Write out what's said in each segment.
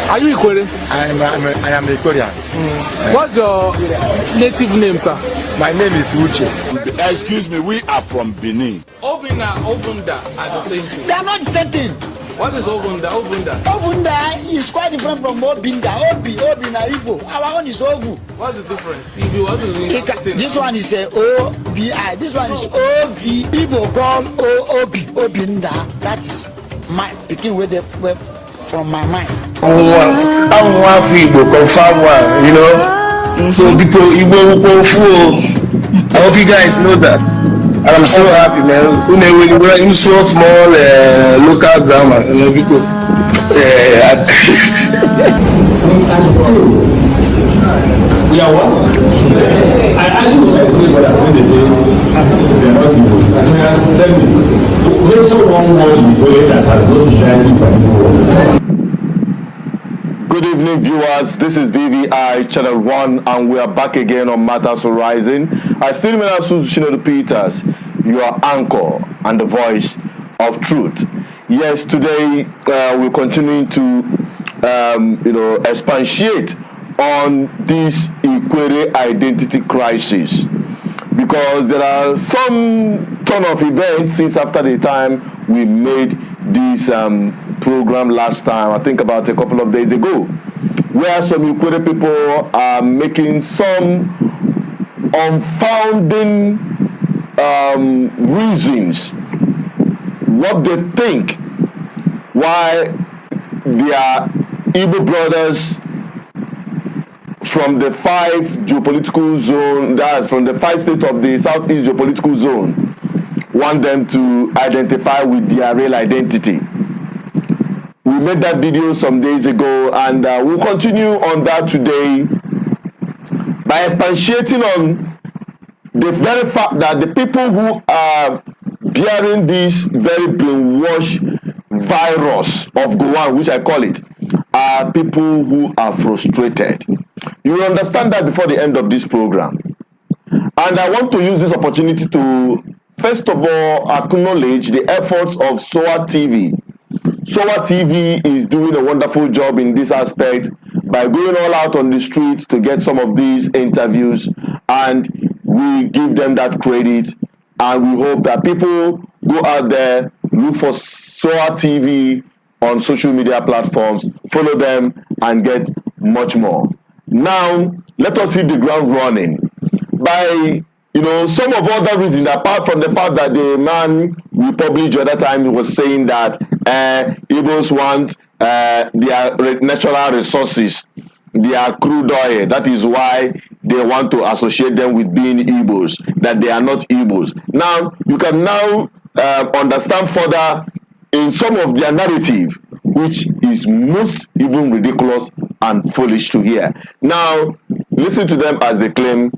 Are you Ikwere? I am Ikweres. What's your native name, sir? My name is Uche. Excuse me, we are from Benin. Obina, Obunda are the same thing. They are not the same thing. What is Obunda? Obunda is quite different from Obinda. Obina, Igbo. Our own is Ovu. What's the difference? If you want to this one is O-B-I. This one is O-V. Igbo call O-O-B. Obinda. That is my picking with the from my mind. I'm one Igbo, confirm one, you know. So people Igbo fool. I hope you guys know that. And I'm so happy, man. When we're in so small local grammar, you know, people. We are what? I actually was like, when they say they're not Igbos. Tell me, mention one word in Igbo that has no similarity from Igbo. Good evening, viewers. This is BVI Channel 1, and we are back again on Matters Horizon. I still remain Shinodu Peters, your anchor and the voice of truth. Yes, today we're continuing to, expatiate on this Ikwere identity crisis, because there are some ton of events since after the time we made this program last time, I think about a couple of days ago, where some Ikwere people are making some unfounding reasons what they think why their Igbo brothers from the 5 geopolitical zone, that's from the 5 states of the Southeast geopolitical zone, want them to identify with their real identity. We made that video some days ago, and we'll continue on that today by expatiating on the very fact that the people who are bearing this very brainwashed virus of Gowan, which I call it, are people who are frustrated. You will understand that before the end of this program. And I want to use this opportunity to, first of all, acknowledge the efforts of SOA TV. SOA TV is doing a wonderful job in this aspect by going all out on the streets to get some of these interviews, and we give them that credit, and we hope that people go out there, look for SOA TV on social media platforms, follow them, and get much more. Now, let us hit the ground running by, some of other reasons, apart from the fact that the man we published the other time was saying that Igbos want their natural resources, their crude oil. That is why they want to associate them with being Igbos, that they are not Igbos. Now, you can now understand further in some of their narrative, which is most even ridiculous and foolish to hear. Now, listen to them as they claim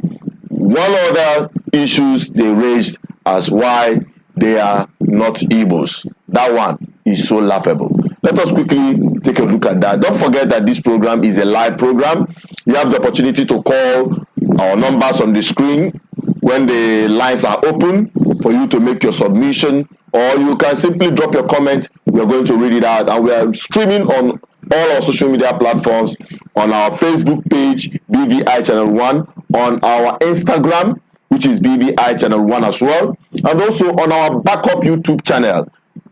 one other issues they raised as why they are not Igbos. That one is so laughable. Let us quickly take a look at that. Don't forget that this program is a live program. You have the opportunity to call our numbers on the screen when the lines are open for you to make your submission, or you can simply drop your comment. We are going to read it out, and we are streaming on all our social media platforms, on our Facebook page, BVI Channel 1, on our Instagram, which is BVI Channel 1 as well, and also on our backup YouTube channel,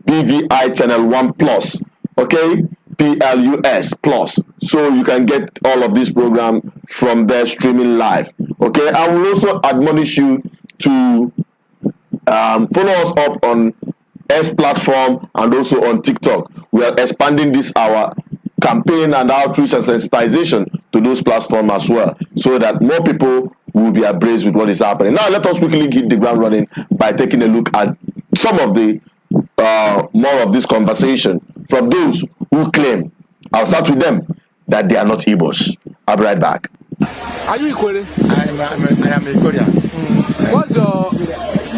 BVI Channel 1 Plus, okay, PLUS Plus. So you can get all of this program from there streaming live, okay. I will also admonish you to follow us up on S platform and also on TikTok. We are expanding this our campaign and outreach and sensitization to those platforms as well, so that more people will be abreast with what is happening. Now, let us quickly hit the ground running by taking a look at some of the more of this conversation from those who claim, I'll start with them, that they are not Igbos. I'll be right back. Are you Ikwere? I am Ikweres. What's your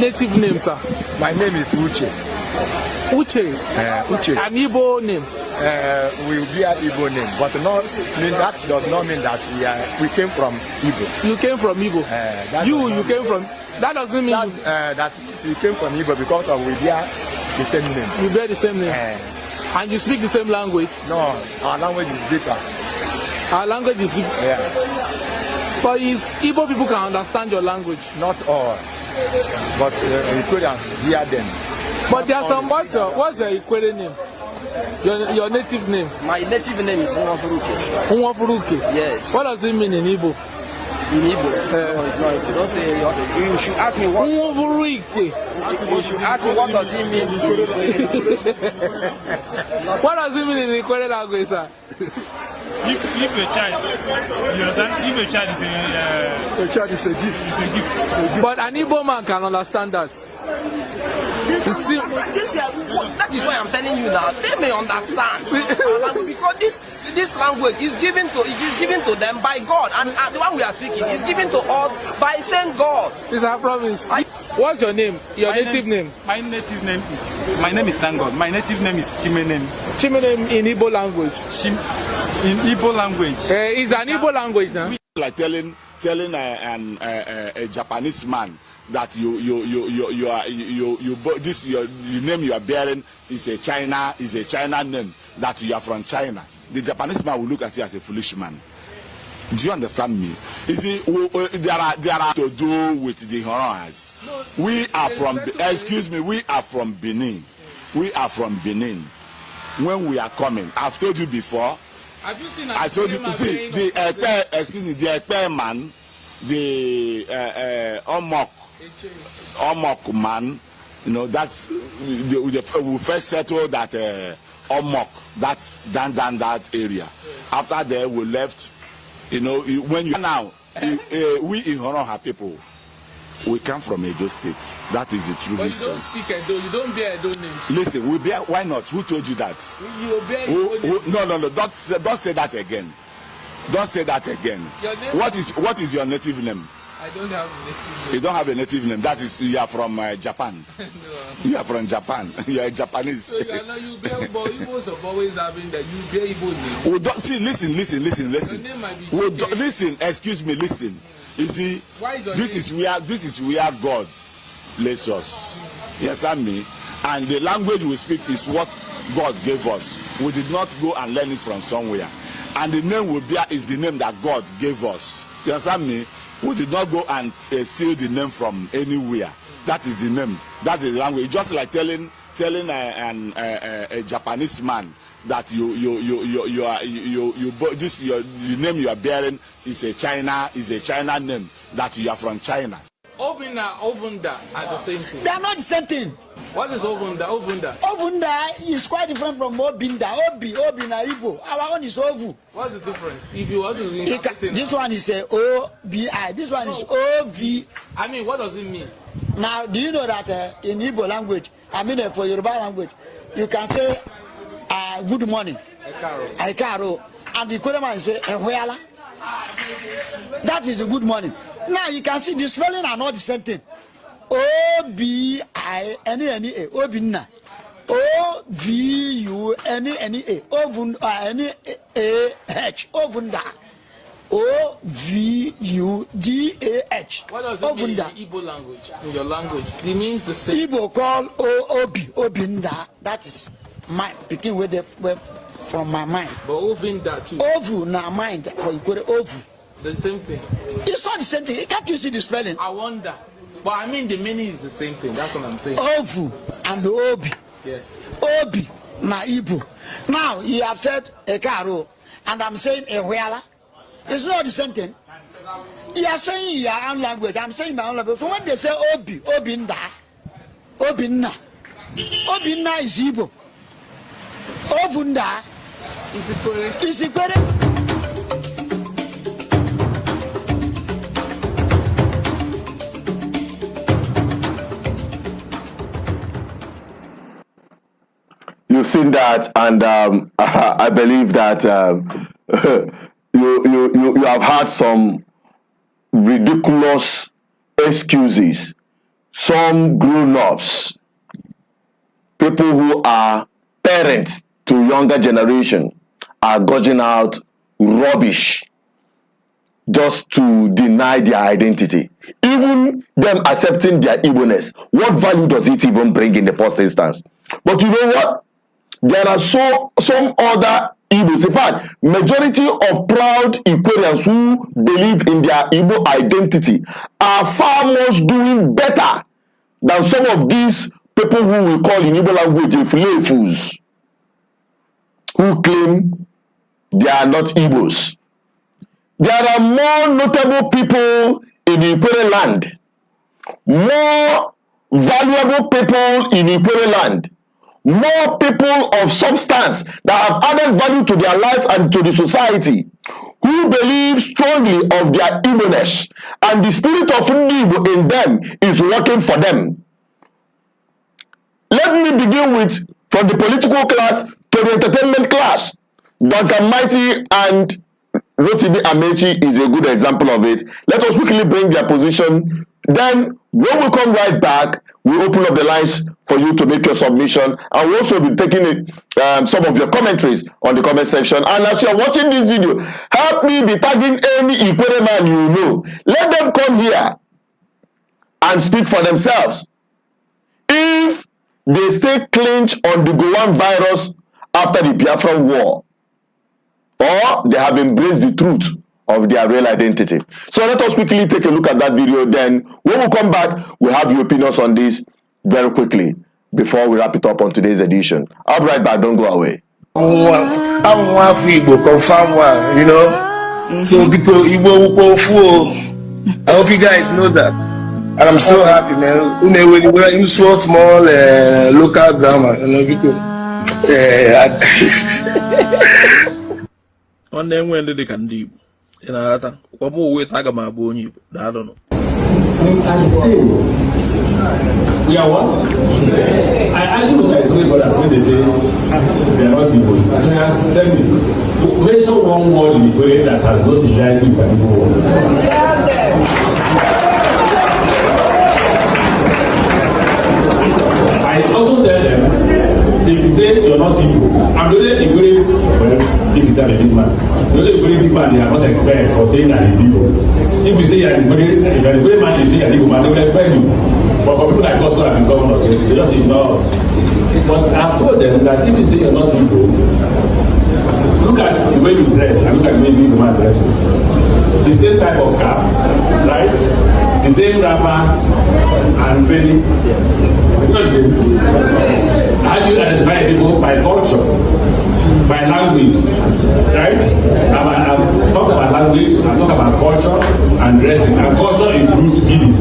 native name, sir? My name is Uche. Uche? Uche. An Igbo name? We bear Igbo name, but that does not mean that we came from Igbo. You came from Igbo? You came from... That doesn't mean... That we came from Igbo because we bear the same name. You bear the same name? And you speak the same language? No, our language is deeper. Our language is deep. Yeah. But Igbo people can understand your language. Not all. But Ikweres hear them. But there are some, what's your Ikwere name? Your native name? My native name is Unwafuruke. Yes. What does it mean in Igbo? In Igbo? No, it's not. Don't say you should ask me what. Unwafuruke. You should ask me what does it mean. What does it mean in Ikwere language, sir? If a child, you understand? If a child is a gift. It's a gift. But an Igbo man can understand that. That is why I'm telling you now. They may understand because this language is given to them by God, and the one we are speaking is given to us by saying God. It's our promise. What's your name? Your native name? My name is Duncan. My native name is Chimenem. Chimenem in Igbo language. in Igbo language. It's an Igbo language now. Like telling a Japanese man that the name you are bearing is a China name, that you are from China. The Japanese man will look at you as a foolish man. Do you understand me? You see, there are to do with the Horons. We are from, excuse me, we are from Benin. We are from Benin. When we are coming, I've told you before. Have you seen? I told you. See, the Ekpe man, the Omok man. You know, that's we first settled that Omok. That's down that area. After that, we left. You know, when you now, we in Honoha people, we come from Edo State. That is the true history. You don't speak Edo. You don't bear Edo names. Listen, we bear. Why not? Who told you that? You bear Edo names. No. Don't say that again. Don't say that again. What is your native name? I don't have a native name. You don't have a native name. That is, you are from Japan. No. You are from Japan. You are Japanese. So you are not, you bear Igbo. Igbos have always having that you bear Igbo name. We don't see. Listen. Your name might be Listen. Excuse me. Listen. You see, this is where God bless us. Yes, I mean, and the language we speak is what God gave us. We did not go and learn it from somewhere. And the name we bear is the name that God gave us. You understand me? We did not go and steal the name from anywhere. That is the name. That is the language. Just like telling a Japanese man that the name you are bearing is a China name, that you are from China. Obina, Ovunda are the same thing. They are not the same thing. What is Ovunda? Ovunda is quite different from Obinda. Obina Igbo. Our own is Ovu. What's the difference? If you want to this one is a O-B-I. This one is O-V. I mean, what does it mean? Now, do you know that in Igbo language, I mean for Yoruba language, you can say good morning. Ekaro. And the Ikwere man say Ehweala. That is a good morning. Now you can see the spelling are not the same thing. O-B-I-N-N-E-A. Obinna. O-V-U-N-N-E-A. N-A-H. Ovunda. O-V-U-D-A-H. What does it mean in Igbo language? In your language? It means the same. Igbo call O-O-B. Obinda. That is my picking with the from my mind. But Ovinda too. Ovu na mind for Ikwere Ovu. The same thing. It's not the same thing. Can't you see the spelling? I wonder. But I mean the meaning is the same thing. That's what I'm saying. Ovu and Obi. Yes. Obi na Igbo. Now you have said Ekaro and I'm saying Ehweala. It's not the same thing. You are saying your own language. I'm saying my own language. So when they say Obi, Obinda, Obinna, Obinna is Igbo. Ovunda is Ikwere. You've seen that, and I believe that you have had some ridiculous excuses. Some grown-ups, people who are parents to younger generation, are gudging out rubbish just to deny their identity. Even them accepting their Igbo-ness, what value does it even bring in the first instance? But you know what? there are some other Igbos. In fact, majority of proud Ikweres who believe in their Igbo identity are far much doing better than some of these people who we call in Igbo language Ifulefus, who claim they are not Igbos. There are more notable people in Ikwere land, more valuable people in Ikwere land, more people of substance that have added value to their lives and to the society, who believe strongly of their Igbo-ness, and the spirit of Igbo in them is working for them. Let me begin with from the political class to the entertainment class. Duncan Mighty and Ameachi is a good example of it. Let us quickly bring their position. Then, when we come right back, we open up the lines for you to make your submission, and we'll also be taking some of your commentaries on the comment section. And as you are watching this video, help me be tagging any Ikwere man you know. Let them come here and speak for themselves. If they stay clinch on the Gowan virus after the Biafran war, or they have embraced the truth of their real identity. So let us quickly take a look at that video. Then when we come back, we'll have your opinions on this very quickly before we wrap it up on today's edition. I'll be right back, don't go away. I'm Igbo, confirm one, you know. So people, I hope you guys know that. And I'm so happy, man. When we're in so small local grammar, you know, because on them when they can do in a letter. What more with Agama Boni? I don't know. We are what? I ask you like three brothers when they say they are not Igbos. I say, tell me, mention one word in Ikwere that has no similarity with an Igbo word. I also tell them, if you say you're not Igbo, I'm the only Ikwere, well, if you say I'm a big man, the only Ikwere big man they are not expect for saying that he's Igbo. If you say you're an Ikwere, if you're an Ikwere man, you say you're an Igbo man, they will expect you. But for people like us who have been governors, they just ignore us. But I've told them that if you say you're not Igbo, look at the way you dress and look at the way the man dresses. The same type of cap, right? The same wrapper and training. It's not the same. How do you identify people? By culture, by language, right? I've talked about language, I've talked about culture and dressing. And culture includes feeding.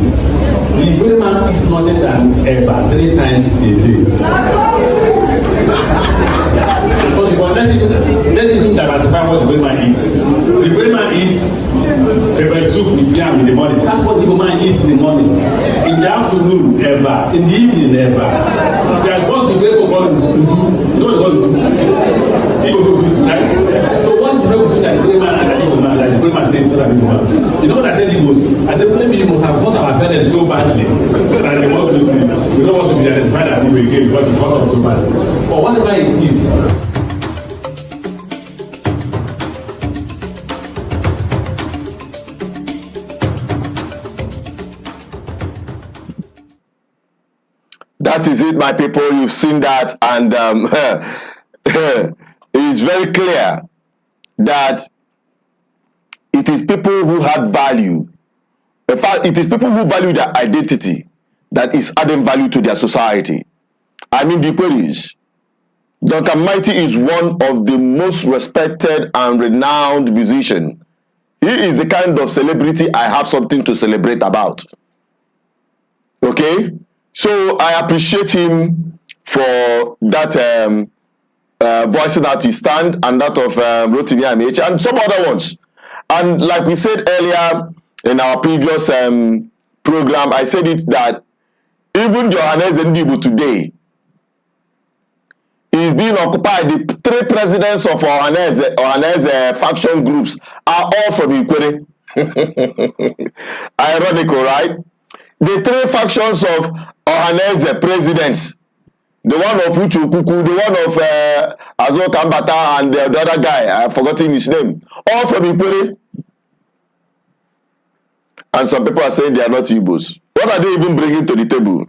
The Igbo man eats nothing than eba 3 times a day. Because let's even diversify what the Igbo man eats. The Igbo man eats pepper soup with yam in the morning. That's what the Igbo man eats in the morning. In the afternoon, eba. In the evening, eba. There's what the Igbo call udu. You know what it's called udu? Igbo go do it, right? So what's the difference between the Igbo man and the Igbo man? Like the Igbo man says, not an Igbo man. You know what I tell Igbos? I said, maybe you must have taught our parents so badly that they want to, we don't want to be identified as Igbo again because you taught us so bad. But whatever it is, that is it, my people. You've seen that, and it's very clear that it is people who have value. In fact, it is people who value their identity that is adding value to their society. I mean, the Ikweres. Duncan Mighty is one of the most respected and renowned musicians. He is the kind of celebrity I have something to celebrate about. Okay? So I appreciate him for that voicing out his stand, and that of Ameachi and some other ones. And like we said earlier in our previous program, I said it that even Johannes Ndibu today is being occupied. The 3 presidents of Johannes faction groups are all from Ikwere. Ironical, right? The 3 factions of Johannes presidents, the one of Uchukuku, the one of Azo Kambata, and the other guy, I've forgotten his name, all from Ikwere. And some people are saying they are not Igbos. What are they even bringing to the table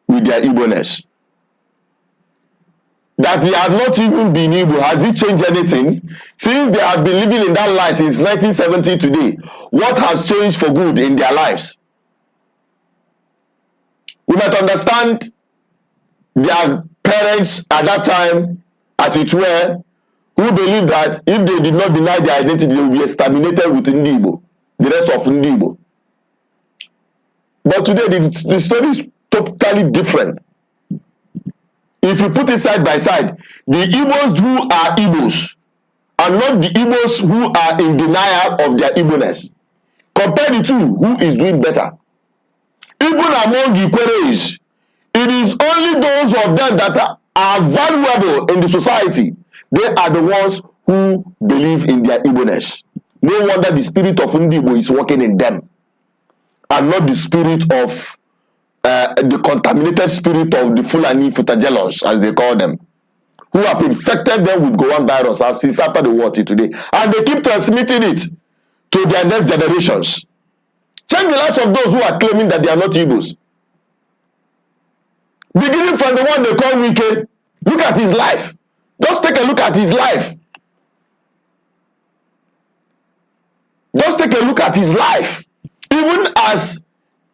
with their Igbo-ness? that he has not even been Igbo? Has he changed anything? Since they have been living in that lie since 1970 today, what has changed for good in their lives? We might understand their parents at that time, as it were, who believed that if they did not deny their identity, they would be exterminated with Igbo, the rest of Igbo. But today, the story is totally different. If you put it side by side, the Igbos who are Igbos are not the Igbos who are in denial of their Igbo-ness. Compare the two, who is doing better? Even among Ikweres, it is only those of them that are valuable in the society. They are the ones who believe in their Igbo-ness. No wonder the spirit of Igbo is working in them, and not the spirit of the contaminated spirit of the Fulani Futajelos, as they call them, who have infected them with Gowan virus since after the war till today, and they keep transmitting it to their next generations. Check the lives of those who are claiming that they are not Igbos. Beginning from the one they call Wike, look at his life. Just take a look at his life. Just take a look at his life. Even as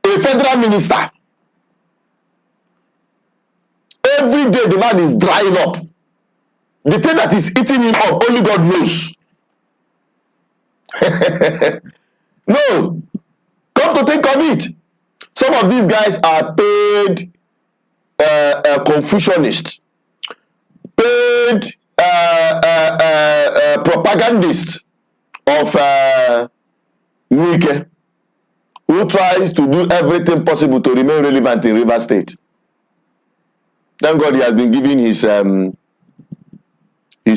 a federal minister, every day the man is drying up. The thing that is eating him up, only God knows. No. Come to think of it, some of these guys are paid Confucianists, paid propagandists of Wike, who tries to do everything possible to remain relevant in River State. Thank God he has been given his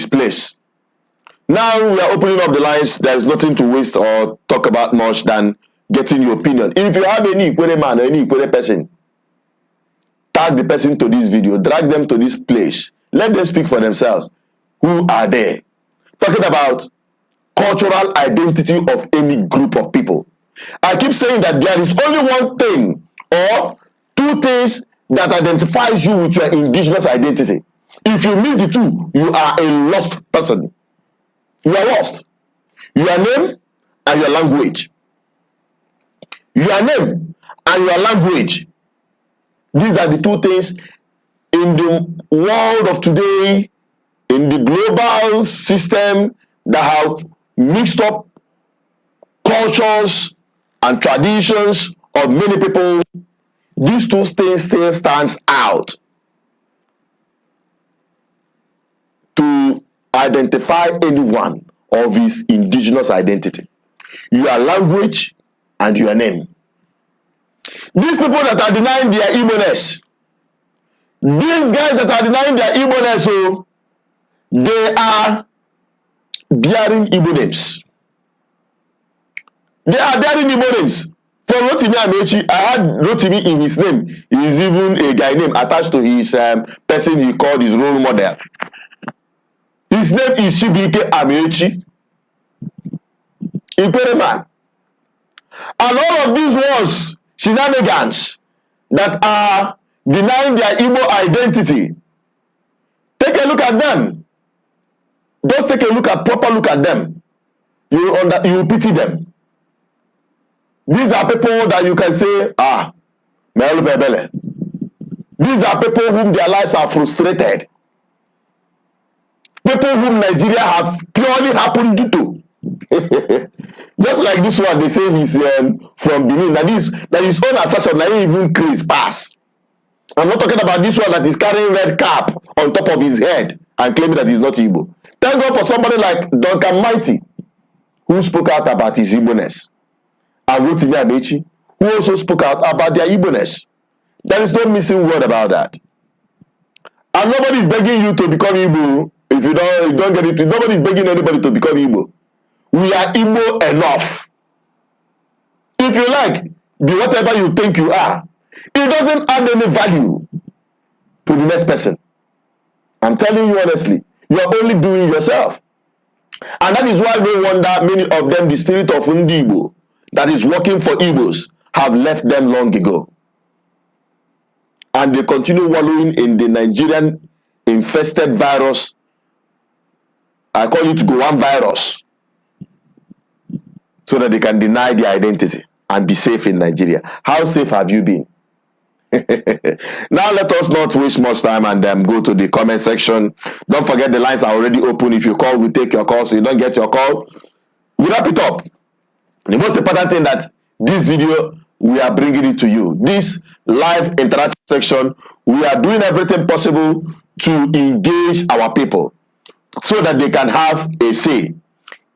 place. Now we are opening up the lines. There is nothing to waste or talk about much than getting your opinion. If you have any Ikwere man or any Ikwere person, tag the person to this video, drag them to this place. Let them speak for themselves. Who are they? Talking about cultural identity of any group of people. I keep saying that there is only one thing or two things that identifies you with your indigenous identity. If you miss the two, you are a lost person. You are lost. Your name and your language. Your name and your language. These are the two things in the world of today, in the global system, that have mixed up cultures and traditions of many people. These two things still stands out to identify anyone of his indigenous identity. Your language and your name. These people that are denying their Igbo-ness, these guys that are denying their Igbo-ness, so they are bearing Igbo names. They are bearing Igbo names. For Rotimi Ameachi, I had Rotimi in his name. He is even a guy name attached to his person he called his role model. His name is Shibike Amaechi. Ikwere man. And all of these was shenanigans that are denying their Igbo identity. Take a look at them. Just take a look at proper look at them. You will pity them. These are people that you can say, Laughable. These are people whom their lives are frustrated. People whom Nigeria have purely happened to. Just like this one, they say he's from Benin. That is his own assertion. Now even Chris pass. I'm not talking about this one that is carrying red cap on top of his head and claiming that he's not Igbo. Thank God for somebody like Duncan Mighty, who spoke out about his Igbo-ness. And Rotimi Amaechi, who also spoke out about their Igbo-ness. There is no missing word about that. And nobody is begging you to become Igbo. If you don't get it, nobody is begging anybody to become Igbo. We are Igbo enough. If you like, be whatever you think you are. It doesn't add any value to the next person. I'm telling you honestly, you're only doing yourself. And that is why no wonder many of them, the spirit of Igbo that is working for Igbos, have left them long ago. And they continue wallowing in the Nigerian infested virus. I call it Goan virus, so that they can deny their identity and be safe in Nigeria. How safe have you been? Now let us not waste much time and go to the comment section. Don't forget the lines are already open. If you call, we take your call. So you don't get your call, we wrap it up. The most important thing that this video, we are bringing it to you. This live interactive section, we are doing everything possible to engage our people so that they can have a say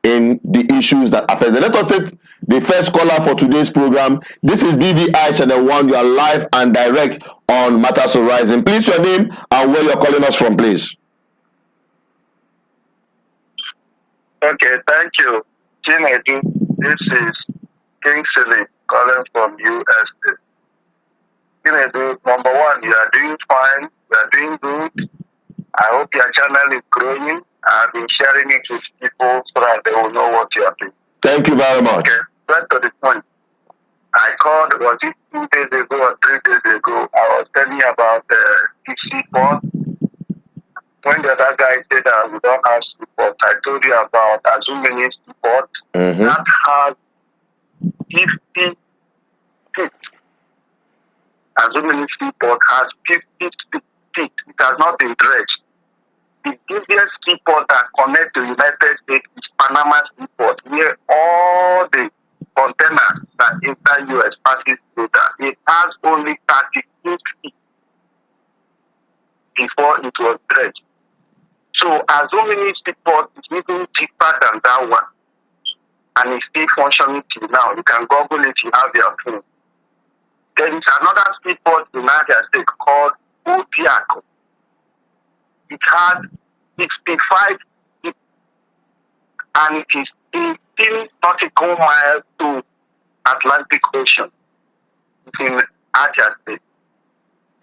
in the issues that affect them. Let us take the first caller for today's program. This is BVI Channel 1. You are live and direct on Matters Horizon. Please, your name and where you're calling us from, please. Okay, thank you. Chinedu, this is Kingsley calling from USA. Chinedu, number one, you are doing fine. You are doing good. I hope your channel is growing. I've been sharing it with people so that they will know what you are doing. Thank you very much. Okay, right to the point. I called, was it 2 days ago or 3 days ago? I was telling you about the deep sea port. When the other guy said that we don't have seaport, I told you about Azumini seaport. That has 50 feet. Azumini seaport has 50 feet. It has not been dredged. The busiest seaport that connects to the United States is Panama seaport, where all the containers that enter U.S. passes through that. It has only 32 feet before it was dredged. So Azumini seaport is even deeper than that one. And it's still functioning till now. You can Google it, you have your phone. There is another seaport in Niger State called Otiako. It has 65 feet and it is 18 nautical miles to Atlantic Ocean. It's in Niger State.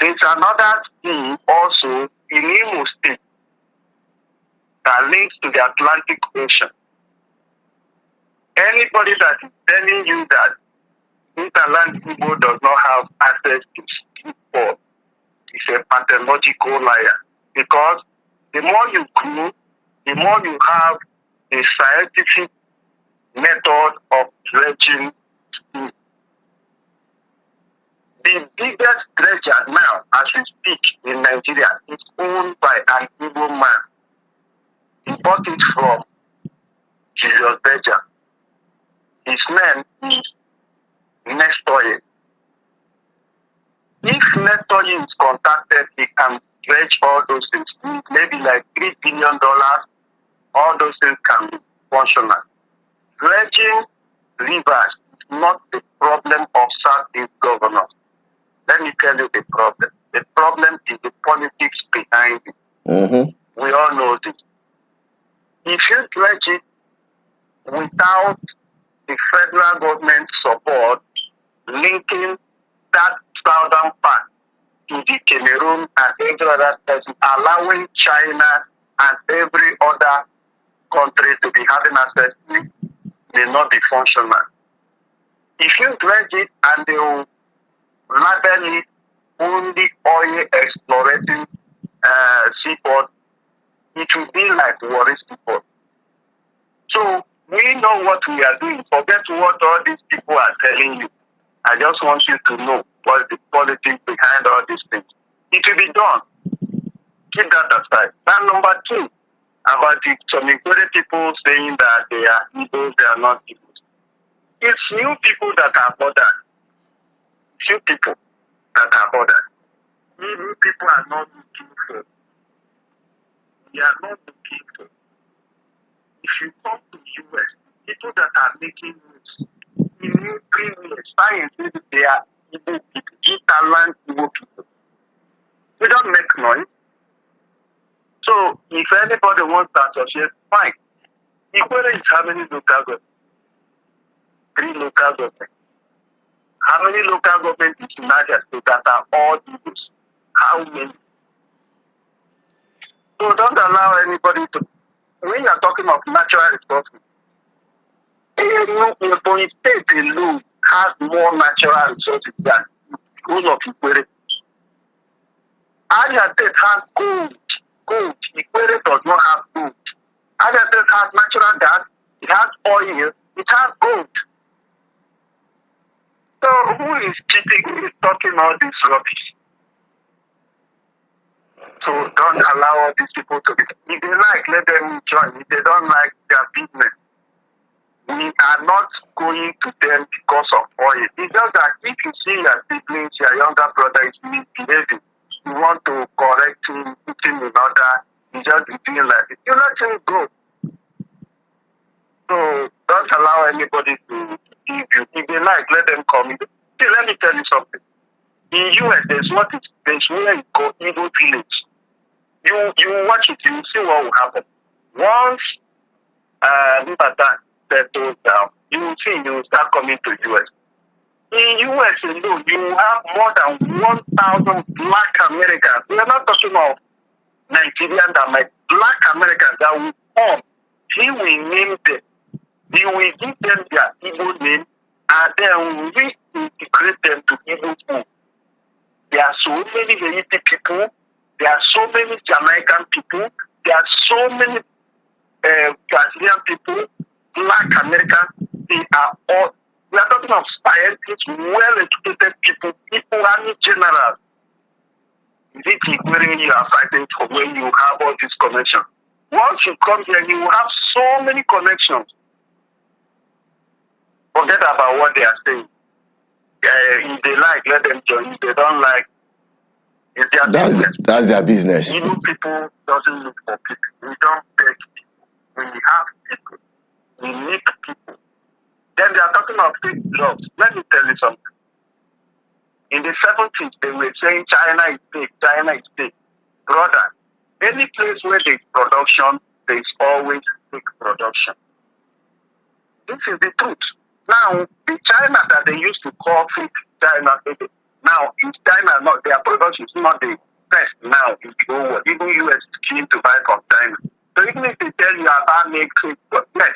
There's another sea also in Imo State that links to the Atlantic Ocean. Anybody that is telling you that Interland Igbo does not have access to seaport is a pathological liar. Because the more you grow, the more you have a scientific method of dredging. The biggest dredger now, as we speak in Nigeria, is owned by an Igbo man. He bought it from Julius Berger. His name is Nestoye. If Nestoye is contacted, he can dredge all those things. Maybe like $3 billion, all those things can be functional. Dredging rivers is not the problem of Southeast governors. Let me tell you the problem. The problem is the politics behind it. We all know this. If you dredge it without the federal government support, linking that southern part to the Cameroon and every other person, allowing China and every other country to be having access to it, may not be functional. If you dredge it and they will label it only oil explorating seaport, it will be like Warri seaport. So we know what we are doing. Forget what all these people are telling you. I just want you to know what's the politics behind all these things. It will be done. Keep that aside. Now, number two, about some Ikwere people saying that they are Igbos, they are not Igbos. It's new people that are bothered. Few people that are bothered. New people are not looking for. We are not looking for. If you come to the US, people that are making moves, in new premiums, science, they are Igbo people, interland Igbo people. We don't make noise. So if anybody wants to associate, fine. Ikwere is how many local governments? 3 local governments. How many local governments in Niger State that are all Igbos? How many? So don't allow anybody to. When you are talking of natural resources, Ebonyi State alone has more natural resources than all of Ikwere. Abia State has gold gold. Ikwere does not have gold. Ameachi has natural gas, it has oil, it has gold. So who is cheating? Who is talking all this rubbish? So don't allow all these people to be. If they like, let them join. If they don't like, their business. We are not going to them because of oil. It's just that if you see your siblings, your younger brother is misbehaving, you want to correct him, put him in order, you just be doing like it. You let him go. So don't allow anybody to give you. If they like, let them come. See, let me tell you something. In US, there's where you go, Igbo village. You watch it, you see what will happen. Once that settles down, you will see you will start coming to US. In US alone, you have more than 1,000 black Americans. We are not talking of Nigerians that might black Americans that will come. He will name them. He will give them their Igbo name and then we integrate them to Igbo food. There are so many Haiti people. There are so many Jamaican people. There are so many Brazilian people, Black Americans. They are all. We are talking of scientists, well-educated people, army generals. Is it Ikwere you are fighting for when you have all these connections? Once you come here, you will have so many connections. Forget about what they are saying. If they like, let them join. If they don't like, it's their business. That's their business. Igbo people doesn't look for people. We don't beg people. We have people. We need people. Then they are talking about fake jobs. Let me tell you something. In the 70s, they were saying China is fake, China is fake. Brother, any place where there's production, there's always fake production. This is the truth. Now, the China that they used to call fake China, now in China, not their production is not the best now in the whole world. Even US is keen to buy from China. So even if they tell you about make fake drugs, yes,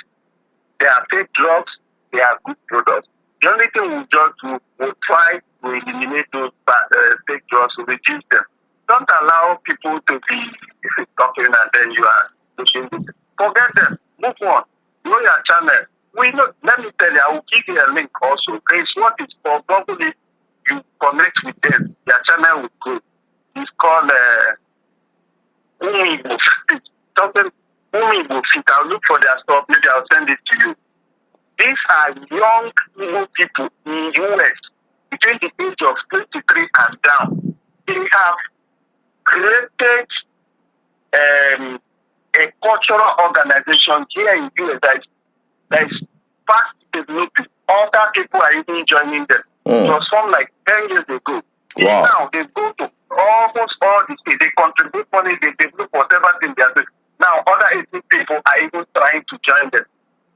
they are fake drugs, they are good products. The only thing we just do, we'll try to eliminate those fake drugs, to reduce them. Don't allow people to be talking and then you are pushing it. Forget them. Move on. Know your channel. We know, let me tell you, I will give you a link also. It's what it's called. Probably you connect with them. Their channel will grow. It's called Igbo Fit. Something Igbo Fit. I'll look for their stuff. Maybe I'll send it to you. These are young Igbo people in US between the age of 23 and down. They have created a cultural organization here in US that is fast developing. Other people are even joining them. It was from like 10 years ago. Wow. Now they go to almost all the states. They contribute money, they develop whatever thing they are doing. Now other 18 people are even trying to join them.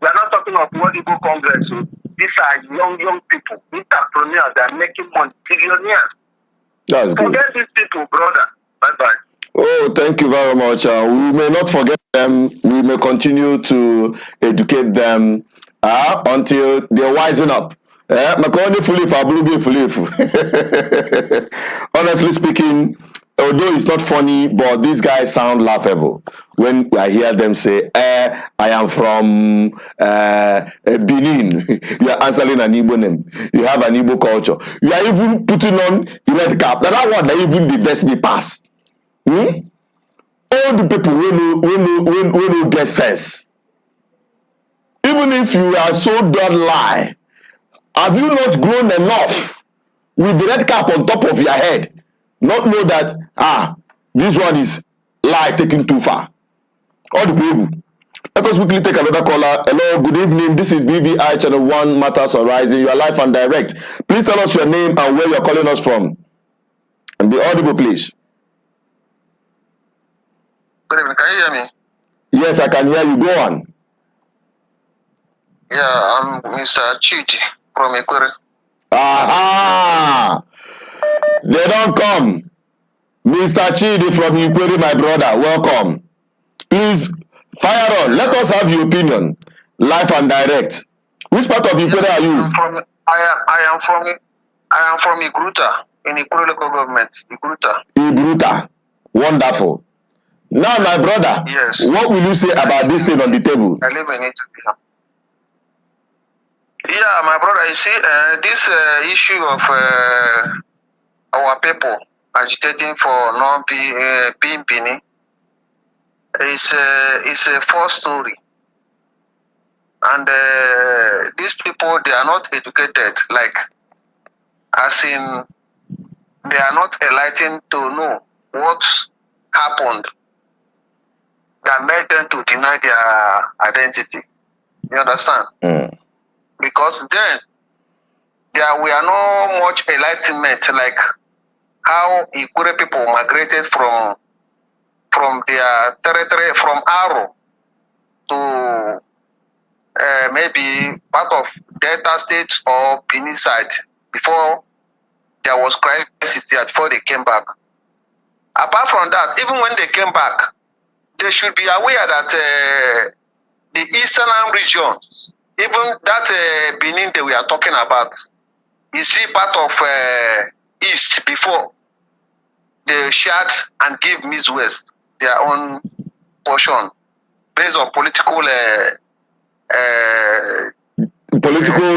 We are not talking of World Igbo Congress. So these are young people, entrepreneurs that are making money, billionaires. That's good. Forget these people, brother. Bye-bye. Oh, thank you very much. We may not forget them. We may continue to educate them until they wisen up. Honestly speaking, although it's not funny, but these guys sound laughable when I hear them say, I am from Benin. You are answering an Igbo name. You have an Igbo culture. You are even putting on a red cap. That one that even the best me pass. All the people who get sense. Even if you are so don't lie, have you not grown enough with the red cap on top of your head? Not know that, this one is lie taken too far. All the people. Let us quickly take another caller. Hello, good evening. This is BVI Channel 1 Matters Arising. You are live and direct. Please tell us your name and where you are calling us from. And be audible, please. Good evening. Can you hear me? Yes, I can hear you. Go on. Yeah, I'm Mr. Chidi from Ikwere. Aha! They don't come. Mr. Chidi from Ikwere, my brother. Welcome. Please, fire on. Let us have your opinion. Live and direct. Which part of Ikwere are you? I am from Igruta, in Ikwere local government. Igruta. Igruta. Wonderful. Now, my brother, yes. What will you say about this thing on the table? I live in it. Yeah, my brother, you see, this issue of our people agitating for non being Bini is a false story. And these people, they are not educated, like, as in, they are not enlightened to know what happened that made them to deny their identity. You understand? Because then there were no much enlightenment, like how Ikwere people migrated from their territory, from Aro to maybe part of Delta State or Benin side before there was crisis there, before they came back. Apart from that, even when they came back, they should be aware that the eastern regions, even that Benin that we are talking about, is still part of East before they shared and give Midwest their own portion based on political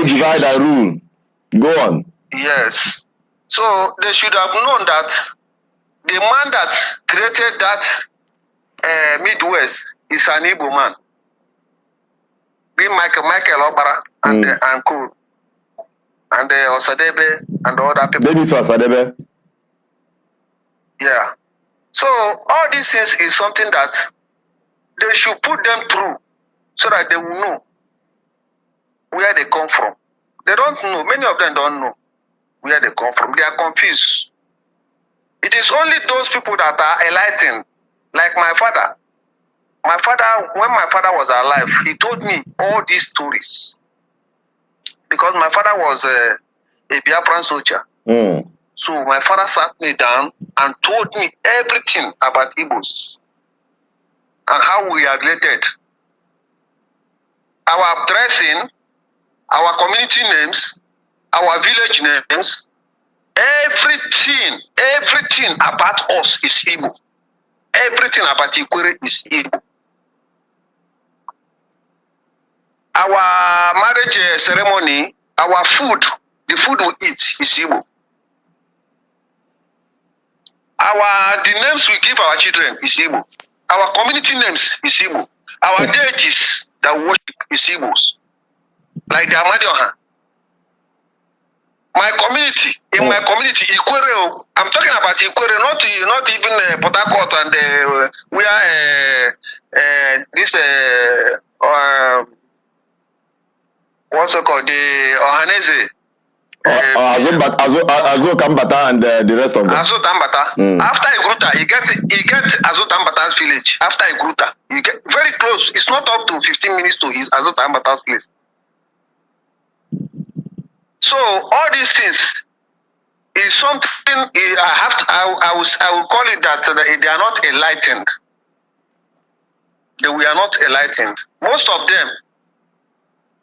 divide and rule. Go on. Yes. So they should have known that the man that created that Midwest is an Igbo man. Being Michael Obara and Cool and Osadebe and other people. Maybe it's Osadebe. Yeah. So all these things is something that they should put them through so that they will know where they come from. They don't know. Many of them don't know where they come from. They are confused. It is only those people that are enlightened, like my father. My father, when my father was alive, he told me all these stories. Because my father was a Biafran soldier. So my father sat me down and told me everything about Igbos and how we are related. Our dressing, our community names, our village names, everything about us is Igbo. Everything about Ikwere is Igbo. Our marriage ceremony, our food, the food we eat is Igbo. The names we give our children is Igbo. Our community names is Igbo. Our deities that we worship is Igbos. Like the Amadioha. My community, in my community, Ikwere, I'm talking about Ikwere, not even Port Harcourt and where this what's it called, the Ohanese. Azokambata and the rest of them. Azotambata. After Igruta, you get Azotambata's village. After Igruta, you get very close. It's not up to 15 minutes to his Azotambata's place. So all these things is something I will call it that they are not enlightened. We are not enlightened. Most of them,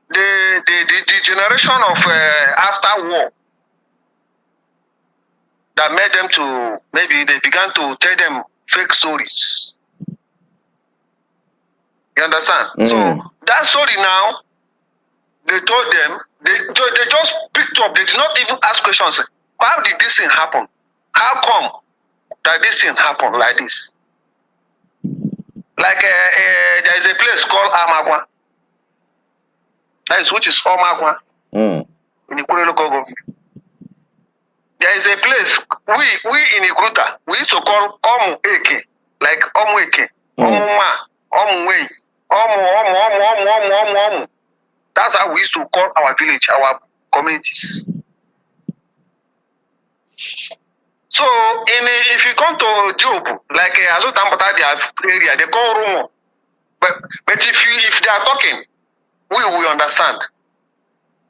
the generation of after war that made them to, maybe they began to tell them fake stories. You understand? So that story now, they told them, they just picked up, they did not even ask questions. How did this thing happen? How come that this thing happened like this? Like there is a place called Amagwa. That is which is Omagwa in Ikwere local government. There is a place we in Igruta we used to call Omu Eke, like Omu Eke, Omu Ma, Omu Wei, Omu. That's how we used to call our village, our communities. So if you come to Job, like Azotambata area, they call Rumo. But if they are talking, we will understand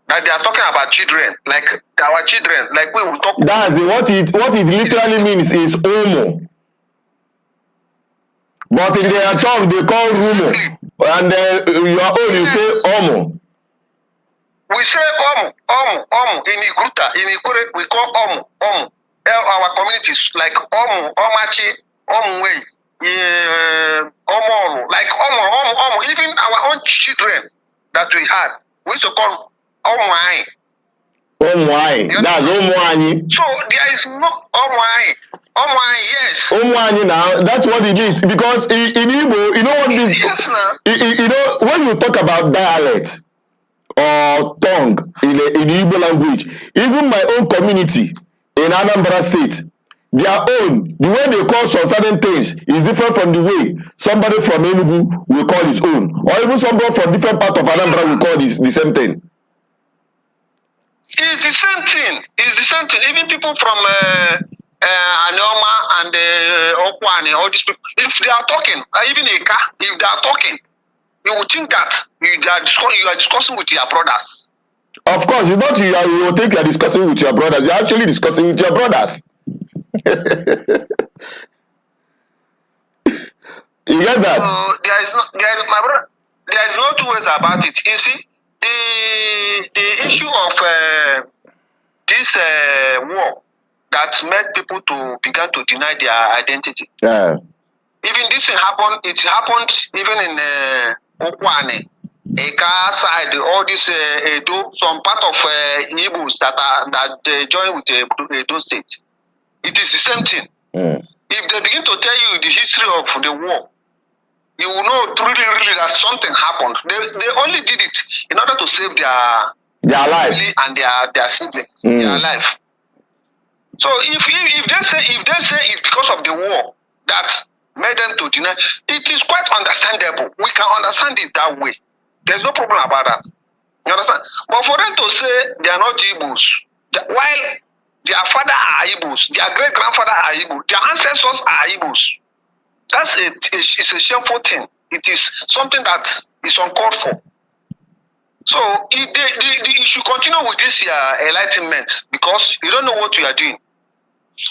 that they are talking about children, like our children, like we will talk. That's what it literally means is Omo. But in their tongue they call Rumo, and your own you say Omo. We say Omo. In Igruta, in Ikwere, we call Omo. Our communities like Omu, Omachi, Omwei, like even our own children that we had, we used to call Omwai. That's Omwani. So there is no Omwai. Omwai, yes. Omwani now, that's what it is. Because in Igbo, you know what this... Yes, now. You know, when you talk about dialect or tongue in Igbo language, even my own community in Anambra State, their own, the way they call some certain things is different from the way somebody from Enugu will call his own. Or even somebody from different part of Anambra will call the same thing. It's the same thing. It's the same thing. Even people from Anoma and Okwane, all these people, if they are talking, even Eka, if they are talking, you would think that you are discussing with your brothers. Of course, it's not you will think you are discussing with your brothers. You're actually discussing with your brothers. You get that? There is no two ways about it. You see, the issue of this war that made people to begin to deny their identity. Yeah. Even this happened. It happened even in Okwane, Eka side, all this Edo, some part of Igbos that join with the Edo state. It is the same thing. If they begin to tell you the history of the war, you will know really that something happened. They only did it in order to save their life and their siblings, their life. So if they say it's because of the war that made them to deny, it is quite understandable. We can understand it that way. There's no problem about that. You understand? But for them to say they are not Igbos, while their father are Igbos, their great grandfather are Igbos, their ancestors are Igbos, it's a shameful thing. It is something that is uncalled for. So you should continue with this enlightenment because you don't know what you are doing.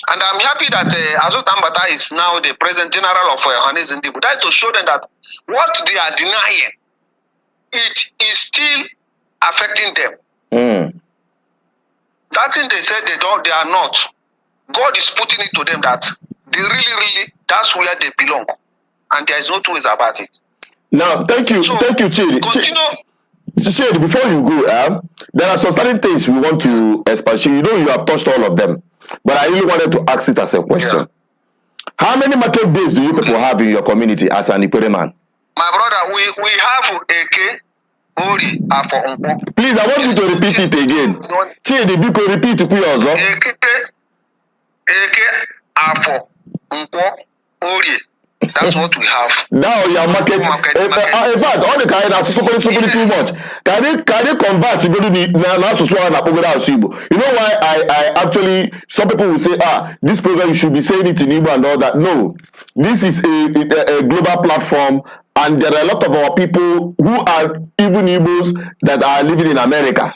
And I'm happy that Azot Ambata is now the President General of Hanes Ndibu. That is to show them that what they are denying, it is still affecting them. That thing they said they are not. God is putting it to them that they really, that's where they belong. And there is no two ways about it. Now, thank you, Chidi. Chidi, before you go, there are some certain things we want to expand. You know you have touched all of them. But I really wanted to ask it as a question. Yeah. How many market days do you people have in your community as an Ikwere man? My brother, we have Eke, Ori, Afo. Please, I want you to repeat it again. Chidi, because repeat it also. Eke, Afo, Ori. That's what we have. Now your market. In fact, all the kind of super too much. Can they converse to go to the You know why I actually, some people will say, this program you should be saying it in Igbo and all that. No, this is a global platform, and there are a lot of our people who are even Igbos that are living in America,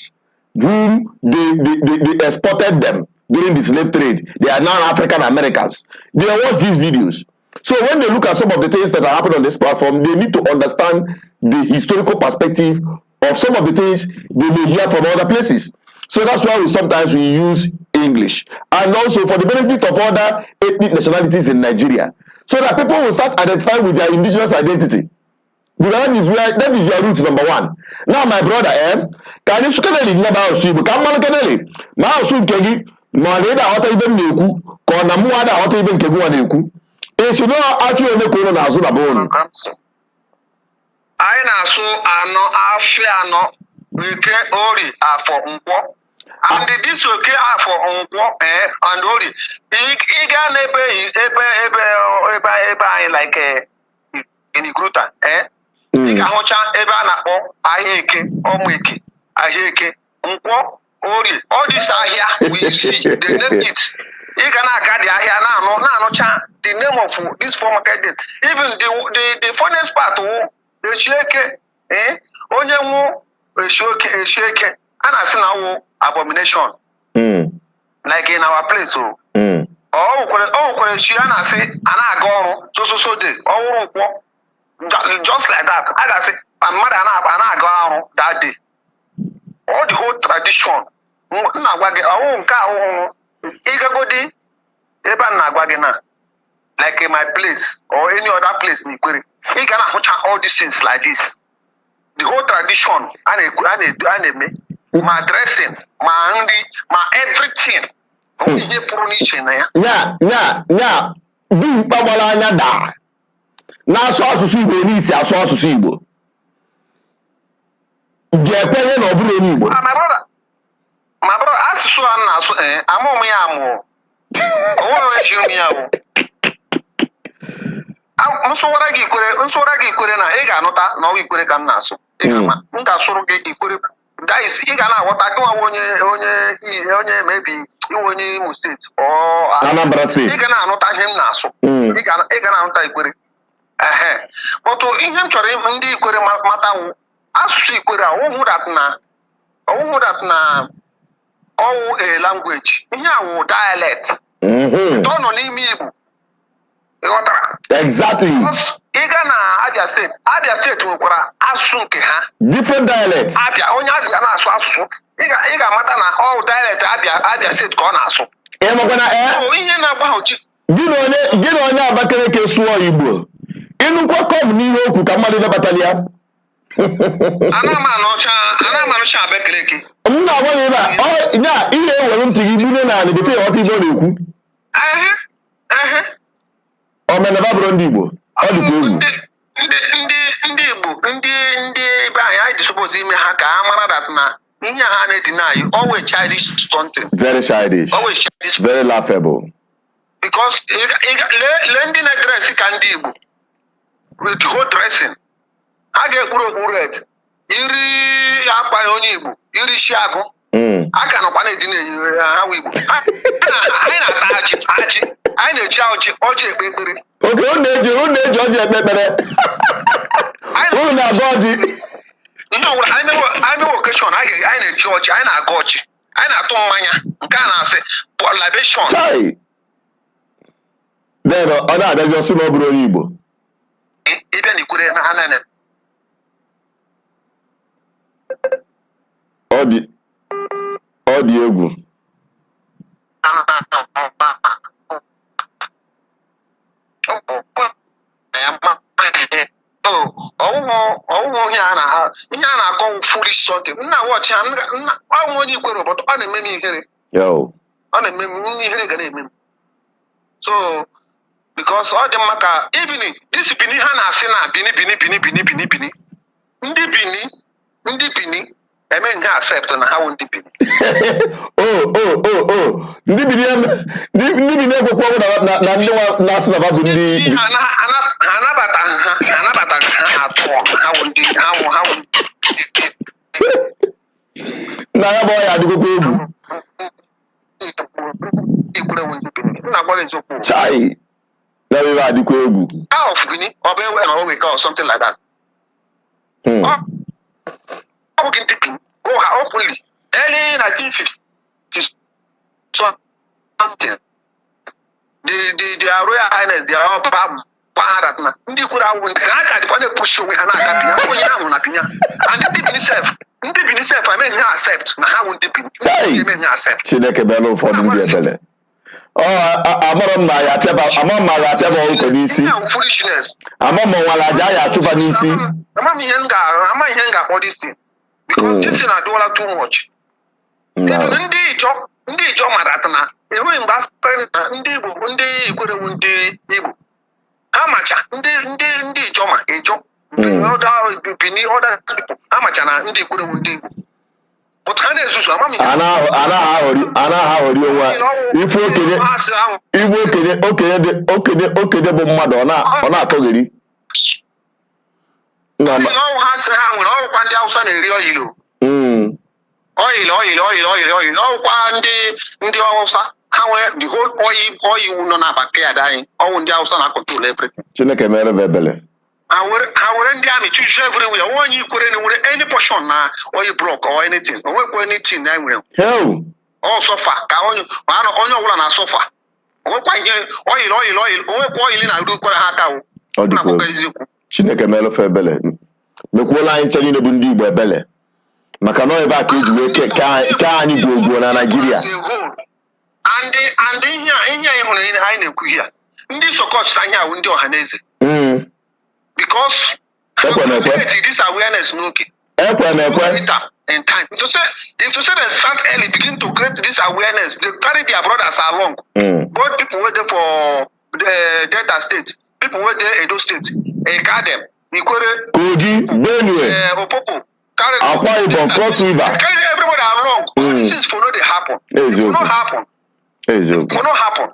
whom they exported them during the slave trade. They are now African Americans. They watch these videos. So when they look at some of the things that are happening on this platform, they need to understand the historical perspective of some of the things they may hear from other places. So that's why sometimes we use English. And also for the benefit of other ethnic nationalities in Nigeria. So that people will start identifying with their indigenous identity. Because that is your root number one. Now my brother, can you suddenly never see come on canally? Now soon kegi, Maleda hot even Neku, Konamuada hot even Keguaneku. If you know how you make on as a bone. I know so I we can only for unquo. And this okay for unquo, and only Igan like in the Gruta, Igahocha, Ebana, Aheke, Omwiki, Aheke, unquo, only all this are here we see the name it. The name of this former candidate, even the funniest part, the shake, onye shake, and I see now abomination, like in our place. She and I say, and I go so day, just like that. I say, I'm mad and I go that day. All the whole tradition, Igagodi, Eban Nagwagena. like in my place or any other place in Ikwere, you can have all these things like this. The whole tradition, my dressing, my handy, my everything. Yeah. Be Babalana da. Now, so Igbo n'isi asụ asụsụ Igbo. Ga-ekwenye na ọ bụrụ onye Igbo. My brother, asụsụ a na-asụ amụ ya amụ. Onwere ejiri m ya bụ. Nsụwara gị Ikwere na ị ga-anụta na ọ Ikwere ka m na-asụ. Ị ga-ama, m ga-asụrụ gị Ikwere. Guys, ị ga na-aghọta gị nwa onye maybe iwe onye Imo steeti or Anambra steeti. Ị ga na-anụta ihe m na-asụ. Ị ga na-anụta Ikwere. But ihe m chọrọ ndị Ikwere mata asụsụ Ikwere ọwụhụ that na all a language. Ihe awụ dialect. Ọ nọ n'ime Igbo. Exactly. Ị ga na Abia State nwekwara asụsụ nke ha. Different dialects. Onye Abia na-asụ asụsụ. Ị ga-amata na all dialect Abia State ka ọ na-asụ. Ihe na-agba ha oji. Gị na onye Abakaliki sụọ Igbo. Ịnụkwa kọm n'ihe okwu ka mmadụ lebatali ya. Ana m anụcha Abakaliki. M na-agwa gị na ihe ewere ntị gị gbunye na anị befe ọta Igbo na-ekwu. Omenala bụrụ ndị Igbo. Ọ dịkwa egwu. Ndị Igbo, ndị be anyị dị supposed ime ha ka ha mara that na ihe ha na-edeny always childish something. Very childish. Always childish. Very laughable. Because le ndị na-edresi ka ndị Igbo with the whole dressing. Ha ga-ekpuru okpu red. Iri akpa onye Igbo, iri shi agụ. A ka nọkwa na-edina ha Igbo. Anyị na-ata ajị. Anyị na-eji ọjị ekpe ekpere. Oge unu na-eji ọjị ekpe ekpere. Unu na-agọ ọjị. Ihe ọbụla anyị mewe okeshọn anyị na-eji ọjị, anyị na-agọ ọjị. Anyị na-atụ mmanya nke a na-asị libation. Chai. Then ọ na-abịazi ọsụ na ọ bụrụ onye Igbo. Ịbịa na Ikwere na ha na-ene. Ọ dị egwu. Ọwụwụ ihe a na-akọ foolish something. Nna wọchị ọwụ onye Ikwere obodo ọ na-eme m ihere. Ọ na-eme m ihere ga na-eme m. So because ọ dị mma ka isi Bini ha na-asị na Bini. Ndị Bini eme nye accept na ha wụ ndị Bini. Ndị Bini ekwekwa na ndị na-asị na bụ ndị ha anabata ha atụ ha wụ ndị na ya bụ ọya adịgokwa egwu. Ikwere wụ ndị Bini. Na-agwa gị eziokwu. Chai. Na ebe adịkwa egwu. Of Bini ọ bụ ewe na Oweka or something like that. Ọ bụ ndị Bini. Hopefully, early 1950s, something. The Royal Highness, they are all bad. Ndị Ikwere ahụ nke ha ka dịkwa na-epushi onwe ha na-aka Binya, onye ahụ na Binya. And ndị Bini self, I mean, ha accept na ha wụ ndị Bini. Chineke bela ụfọdụ ndị ebele. Amara m na ya apịaba ụkọ n'isi. Ama m nwara aja ya achụba n'isi. Ama ihe m ga-akpọ this thing. Because this thing adịwala too much. Ndị Ijo mara na enweghị mgbe asịrị ndị Igbo ndị Ikwere wụ ndị Igbo. Ha macha ndị Ijo ma Ijo. Bini other people. Ha macha na ndị Ikwere wụ ndị Igbo. But ha na-ezuzu ama m ihe. Anaghị aghọrị onwe okenye bụ mmadụ ọ na-atọgheri. Ọwụ ha sị ha nwere ọwụkwa ndị Hausa na-eri oyilo. Oyilo. Ọwụkwa ndị Hausa ha nwere the whole oil nọ na backyard anyị. Ọwụ ndị Hausa na-akọtụl everything. Chineke mere ebele. Ha were ndị amị chuchu everywhere. Onye Ikwere na nwere any portion na oil block or anything. O nwekwa anything na nwere. Ọ sọfa ka onye ọbụla na-asọfa. O nwekwa ihe oil. O nwekwa oil na-eru Ikwere ha aka. Ọ dịkwa eziokwu. Chineke mere ebele. Mekwuola anyị nche niile bụ ndị Igbo ebele. Maka na ebe a ka eji wee ka anyị gbuo na Naịjirịa. And ihe anyị hụrụ anyị na-ekwu ya Ndị Sokot sanya ndị Ohaneze. Because this awareness no okay. In time. If to say they start early, begin to create this awareness, they carry their brothers along. Both people waiting for the Delta State, people waiting Edo State, Ekadem, Ikwere, Kogi, Benue, Opopo, Akwa Ibom, Cross River. Carry everybody along. All these things will not happen. It will not happen. It will not happen.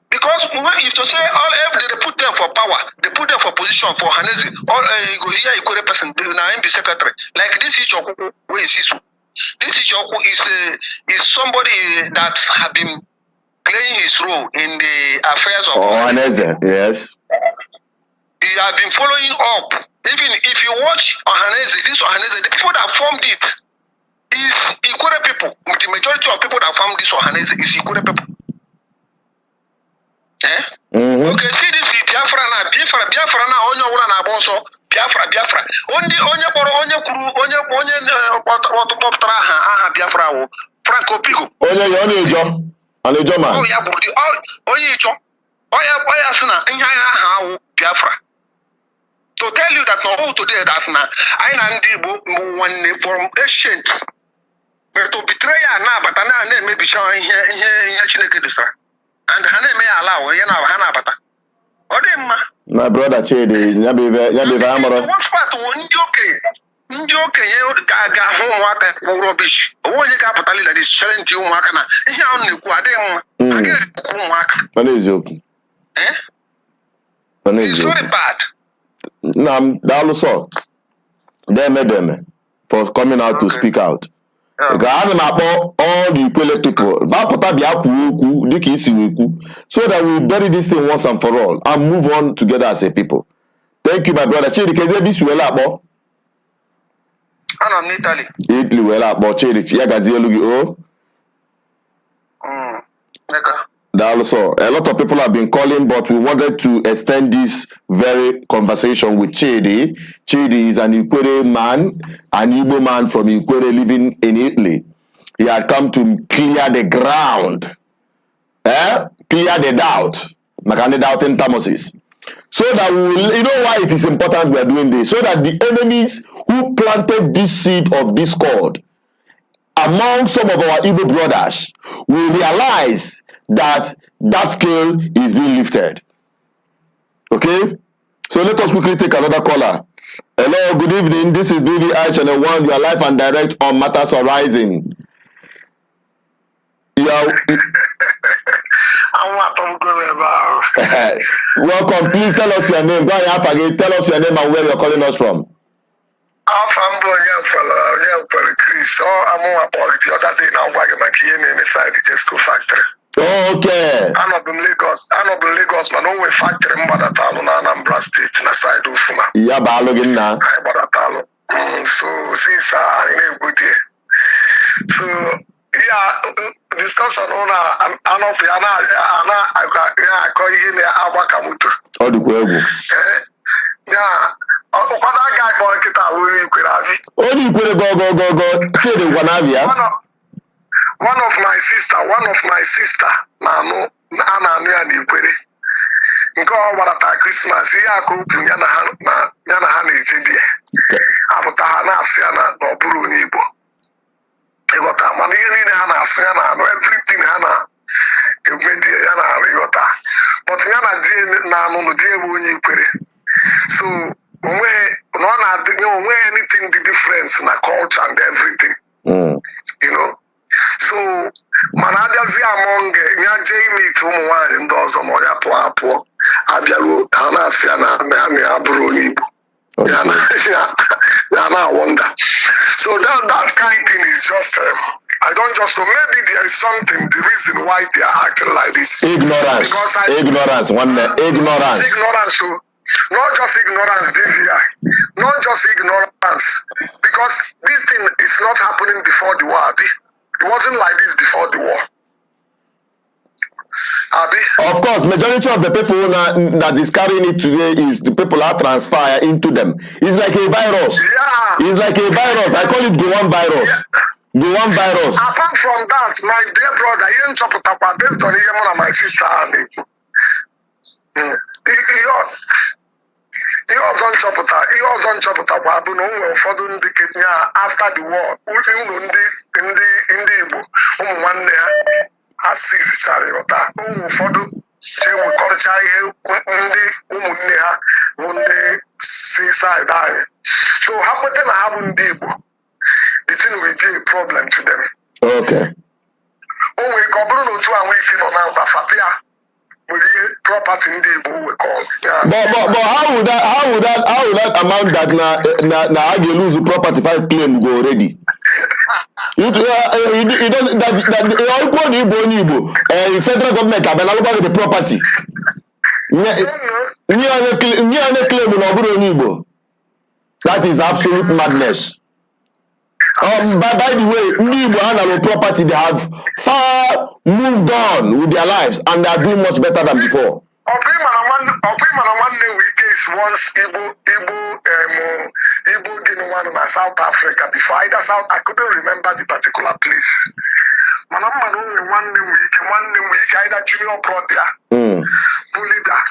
Because if to say all they put them for power, they put them for position for Hanezi, all Ikwere person, now be secretary. Like this Ichoku, where is this? This Ichoku is somebody that have been playing his role in the affairs of Hanezi. Yes. He has been following up. Even if you watch Hanezi, this Hanezi, the people that formed it is Ikwere people. The majority of people that formed this Hanezi is Ikwere people. Okay, see this Biafra now, Biafra now, onye wura na bonso, Biafra. Onye potara aha Biafra wo, Franco Pigo. Onye man. Oh ya budi, onye icho. Oya sina, ihe aha wo Biafra. To tell you that no today that na I na ndị Igbo one from ancient. But to betray na but na maybe show ihe Chineke desire. And Hane may allow Hana Bata. Odema. My brother Chedi, Yabe Amaro. What's part of Njoke, Gaga home water rubbish. One you got that is challenge you, Makana. He only Quadem. I get home work. What is you? It's very bad. Nam Dalusot. Them for coming out to speak out. God about all the Ikwere people, so that we bury this thing once and for all and move on together as a people. Thank you, my brother. Chidi, can you be well up? I'm in Italy. Italy, well up, but Chidi, Yagazi, also, a lot of people have been calling, but we wanted to extend this very conversation with Chidi. Chidi is an Ikwere man, an Igbo man from Ikwere living in Italy. He had come to clear the ground, clear the doubt, Makande doubting Thomases. So that we will, you know why it is important we are doing this? So that the enemies who planted this seed of discord among some of our Igbo brothers will realize that scale is being lifted. Okay? So let us quickly take another caller. Hello, good evening. This is BVI Channel 1. You are live and direct on Matters Arising. Welcome. Please tell us your name. Go ahead, tell us your name and where you're calling us from. I'm Chris. I'm about the other day now. I'm inside the Jesco factory. Okay. I'm in Lagos, but no way factory Mbadatalu na Anambra State na side Ufuma. Yeah, balogin na. Mbadatalu. So since I'm good here. So yeah, discussion on I call you Abakamuto. Oh, the Kwego. Yeah. What I got for Kita will Ikwere. Oh, Ikwere go. Say the Wanavia. One of my sister, Nano, Nana and Ikwere. Go over at Christmas, Yaku, Yana Hani, Abutahana, Siana, or Buru Nibo. They got a money in Hana, Siana, and everything Hana, you made Yana Riota. But Yana did Nano, dear Ikwere. So, where anything the difference in a culture and everything, you know. So, Manadazi among Jamie to one in those on Moyapo, Abialu, Hanasiana, Abroni, Yana wonder. So, that kind of thing is just, I don't just know, maybe there is something, the reason why they are acting like this. Ignorance. Ignorance. Ignorance. So, not just ignorance, BVI. Not just ignorance. Because this thing is not happening before the war. It wasn't like this before the war. Abi? Of course, majority of the people that is carrying it today is the people that transfer into them. It's like a virus. Yeah. It's like a virus. I call it the one virus. Yeah. The one virus. Apart from that, my dear brother, based on my sister, ihe ọzọ nchọpụta bụ na o nwere ụfọdụ ndị Kenya after the war ụlọ ndị Igbo ụmụ nwanne ha sizichara ịghọta ụmụ ụfọdụ ji ewekọrịcha ihe ndị ụmụnne ha bụ ndị si side anyị so ha kweta na ha bụ ndị Igbo the thing will be a problem to them. Okay. O nwere ka ọ bụrụ na otu ahụ ike nọ na mba fapia property in the Igbo call. But how would that amount that na how you lose property 5 claim go already? You don't that Igbo federal government have been about the property. That is absolute madness. By the way, Igbo and property, they have far moved on with their lives and they are doing much better than before. Once Igbo one in South Africa before I couldn't remember the particular place. One week either junior brother,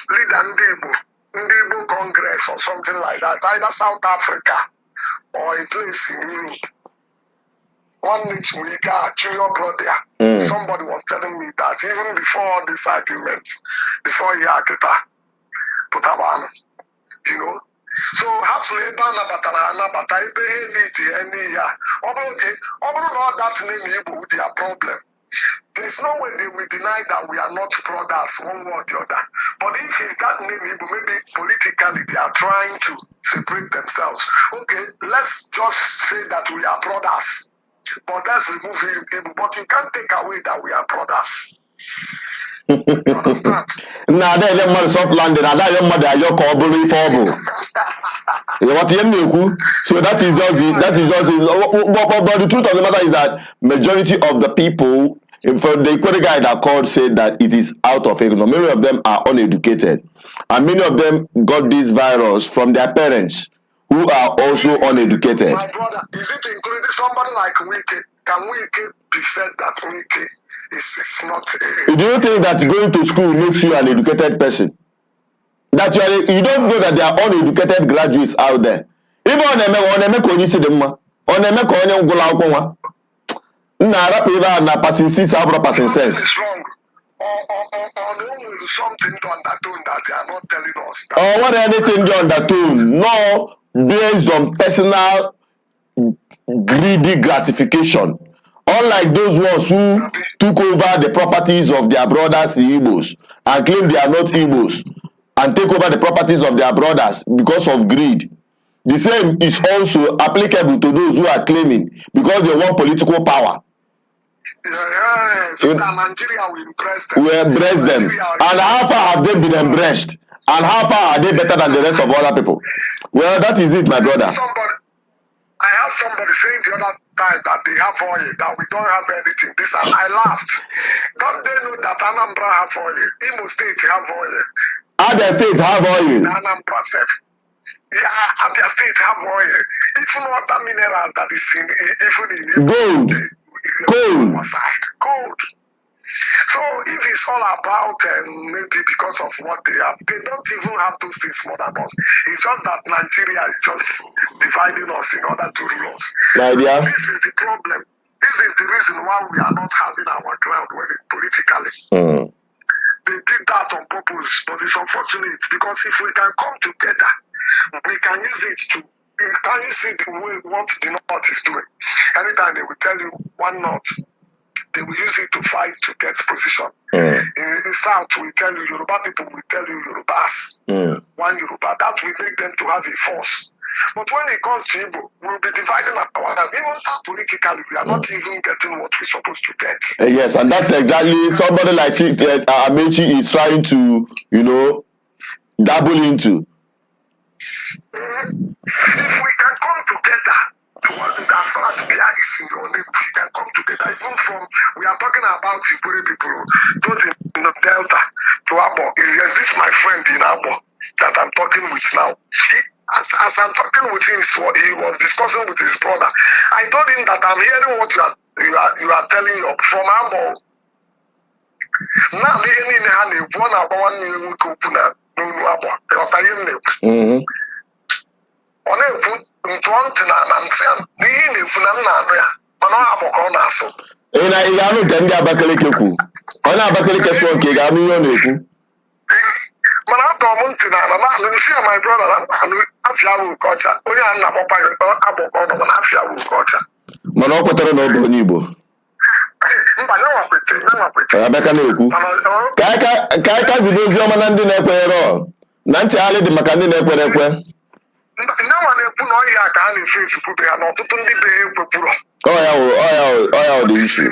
leader Igbo Congress or something like that, either South Africa or a place in Europe. One week, junior brother, somebody was telling me that even before this argument, before he had put up, you know. So, absolutely, that name Igbo their problem. There's no way they will deny that we are not brothers, one way or the other. But if it's that name Igbo, maybe politically they are trying to separate themselves. Okay, let's just say that we are brothers. But let's remove Igbo. But you can't take away that we are brothers. You understand? Nah, they let money soft landing. Nah, that your mother, your corporate formal. What you mean? So that is just it. But the truth of the matter is that majority of the people, for the Ikwere guy that called said that it is out of ignorance. Many of them are uneducated, and many of them got this virus from their parents, who are also uneducated. My brother, is it including somebody like Wike? Can Wike be said that Wike is not? Do you think that going to school makes you an educated person? That you don't know that there are uneducated graduates out there. Even on them only see them. On them only go out one. Na rapiva na passing six abro passing sense. It's wrong. Or something to undertone that they are not telling us. Or what anything to undertone? No. Based on personal greedy gratification, unlike those ones who took over the properties of their brothers, the Igbos, and claim they are not Igbos, and take over the properties of their brothers because of greed. The same is also applicable to those who are claiming because they want political power. So that Nigeria will impress them. We embrace them. And how far have they been embraced? And how far are they better than the rest of other people? Well, that is it, my brother. I have somebody saying the other time that they have oil, that we don't have anything. This and I laughed. Don't they know that Anambra have oil? Imo State have oil. Other states have oil. Anambra self. Yeah, Abia State have oil. Even other minerals that is in gold. Gold. So if it's all about maybe because of what they have, they don't even have those things more than us. It's just that Nigeria is just dividing us in order to rule us. This is the problem. This is the reason why we are not having our ground politically. They did that on purpose, but it's unfortunate because if we can come together, we can use it to. Can you see the way what the North is doing? Anytime they will tell you one North, they will use it to fight to get position. In South, we tell you Yoruba people will tell you Yorubas. One Yoruba, that will make them to have a force. But when it comes to Igbo, we'll be dividing our power. Even politically, we are not even getting what we're supposed to get. Yes, and that's exactly somebody like Ameachi is trying to, dabble into. If we can come together, as far as Bia is in your name, we can come together. Even we are talking about Ikwere people, those in the Delta to Abo. Is this my friend in Abo that I'm talking with now? As I'm talking with him, he was discussing with his brother. I told him that I'm hearing what you are telling you from Abo. Now the any hand if one about 1 million we could put no about what I am. On a put and Sam, the in if but not about corner so. And I am not Abakalikeku. On Abakalikeku, Gamion. Manato Montina, and see my brother and Afia culture. We are not about Afia culture. Manopotero no Bonibo. Abakalikeku. Kaka Zibo Manandi Nequero. Nanti Ali de Macandi Nequereque. No one put no yakan in Facebook and not to the bay. Oh, the issue.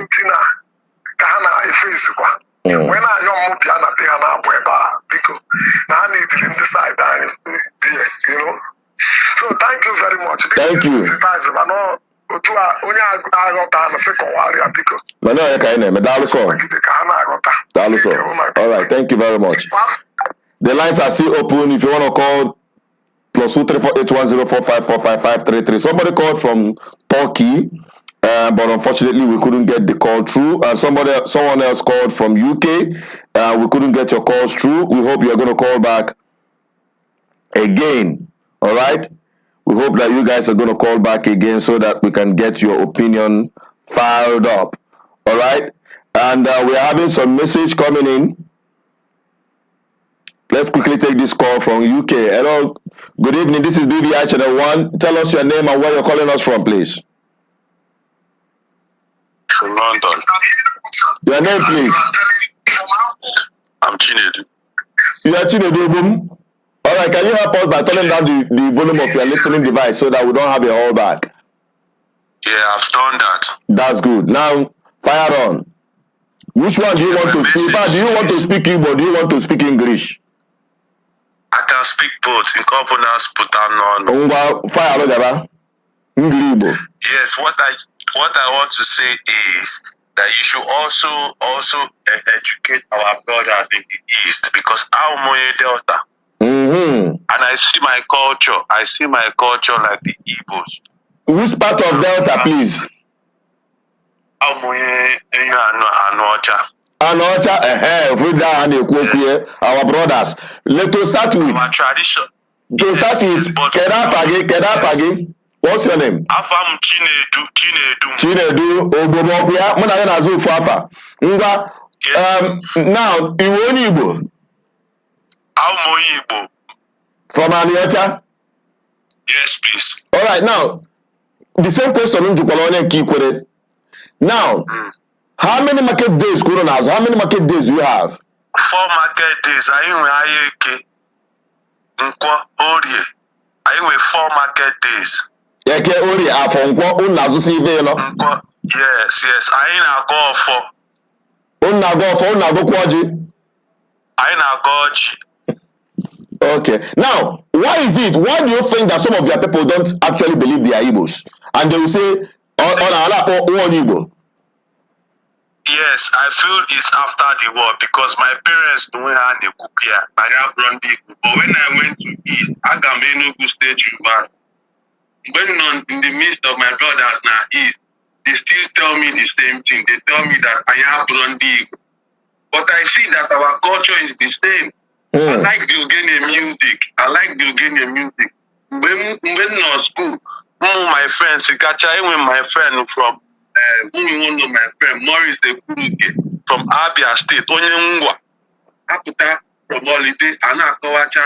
Kana Facebook. When I know piano piano because I need to decide you know. So thank you very much. Thank you. All right, thank you very much. The lines are still open if you want to call +2348104545533. Somebody called from Turkey. But unfortunately, we couldn't get the call through. Someone else called from UK. We couldn't get your calls through. We hope you're going to call back again. All right? We hope that you guys are going to call back again so that we can get your opinion filed up. All right? And we are having some message coming in. Let's quickly take this call from UK. Hello. Good evening. This is BBI Channel 1. Tell us your name and where you're calling us from, please. From London. Your name, please. I'm Chinedu. You are Chinedu. All right, can you help us by turning down the volume of your listening device so that we don't have a holdback? Yeah, I've done that. That's good. Now, fire on. Which one do you want to speak? Do you want to speak Igbo or do you want to speak English? I can speak both. In components, put on. Fire on, Igbo. Yes, what I want to say is that you should also educate our brothers in the East because I'm Moye Delta. And I see my culture like the Igbos. Which part of Delta, please? I'm Moye Anocha. Anocha, our brothers. Let us start with. Our tradition. To start with, Kedafage. What's your name? Afam Chinedu Ogbomopia. Muna na zo fafa. Ngwa. Now, Iwo Igbo. I'm Igbo. From Ameachi? Yes, please. All right. Now, the same question in Ikwere. Now, how many market days How many market days do you have? 4 market days. I will 4 market days. Eke ori afonko unazu si ive no. Yes. I na-go for. Unago kwaji. I na-go ji. Okay. Now, why do you think that some of your people don't actually believe they are Igbos? And they will say, on Igbo? Yes, I feel it's after the war because my parents don't have the cook here. I have run the Igbo. But when I went to eat, I got Enugu State University. When in the midst of my brothers now East, they still tell me the same thing. They tell me that I have run the Igbo. But I see that our culture is the same. I like the Ogene music. When in school, my friends, my friend from my friend Morris Ekuruke from Abia State, Onyengwa. After from holiday, and I go watch a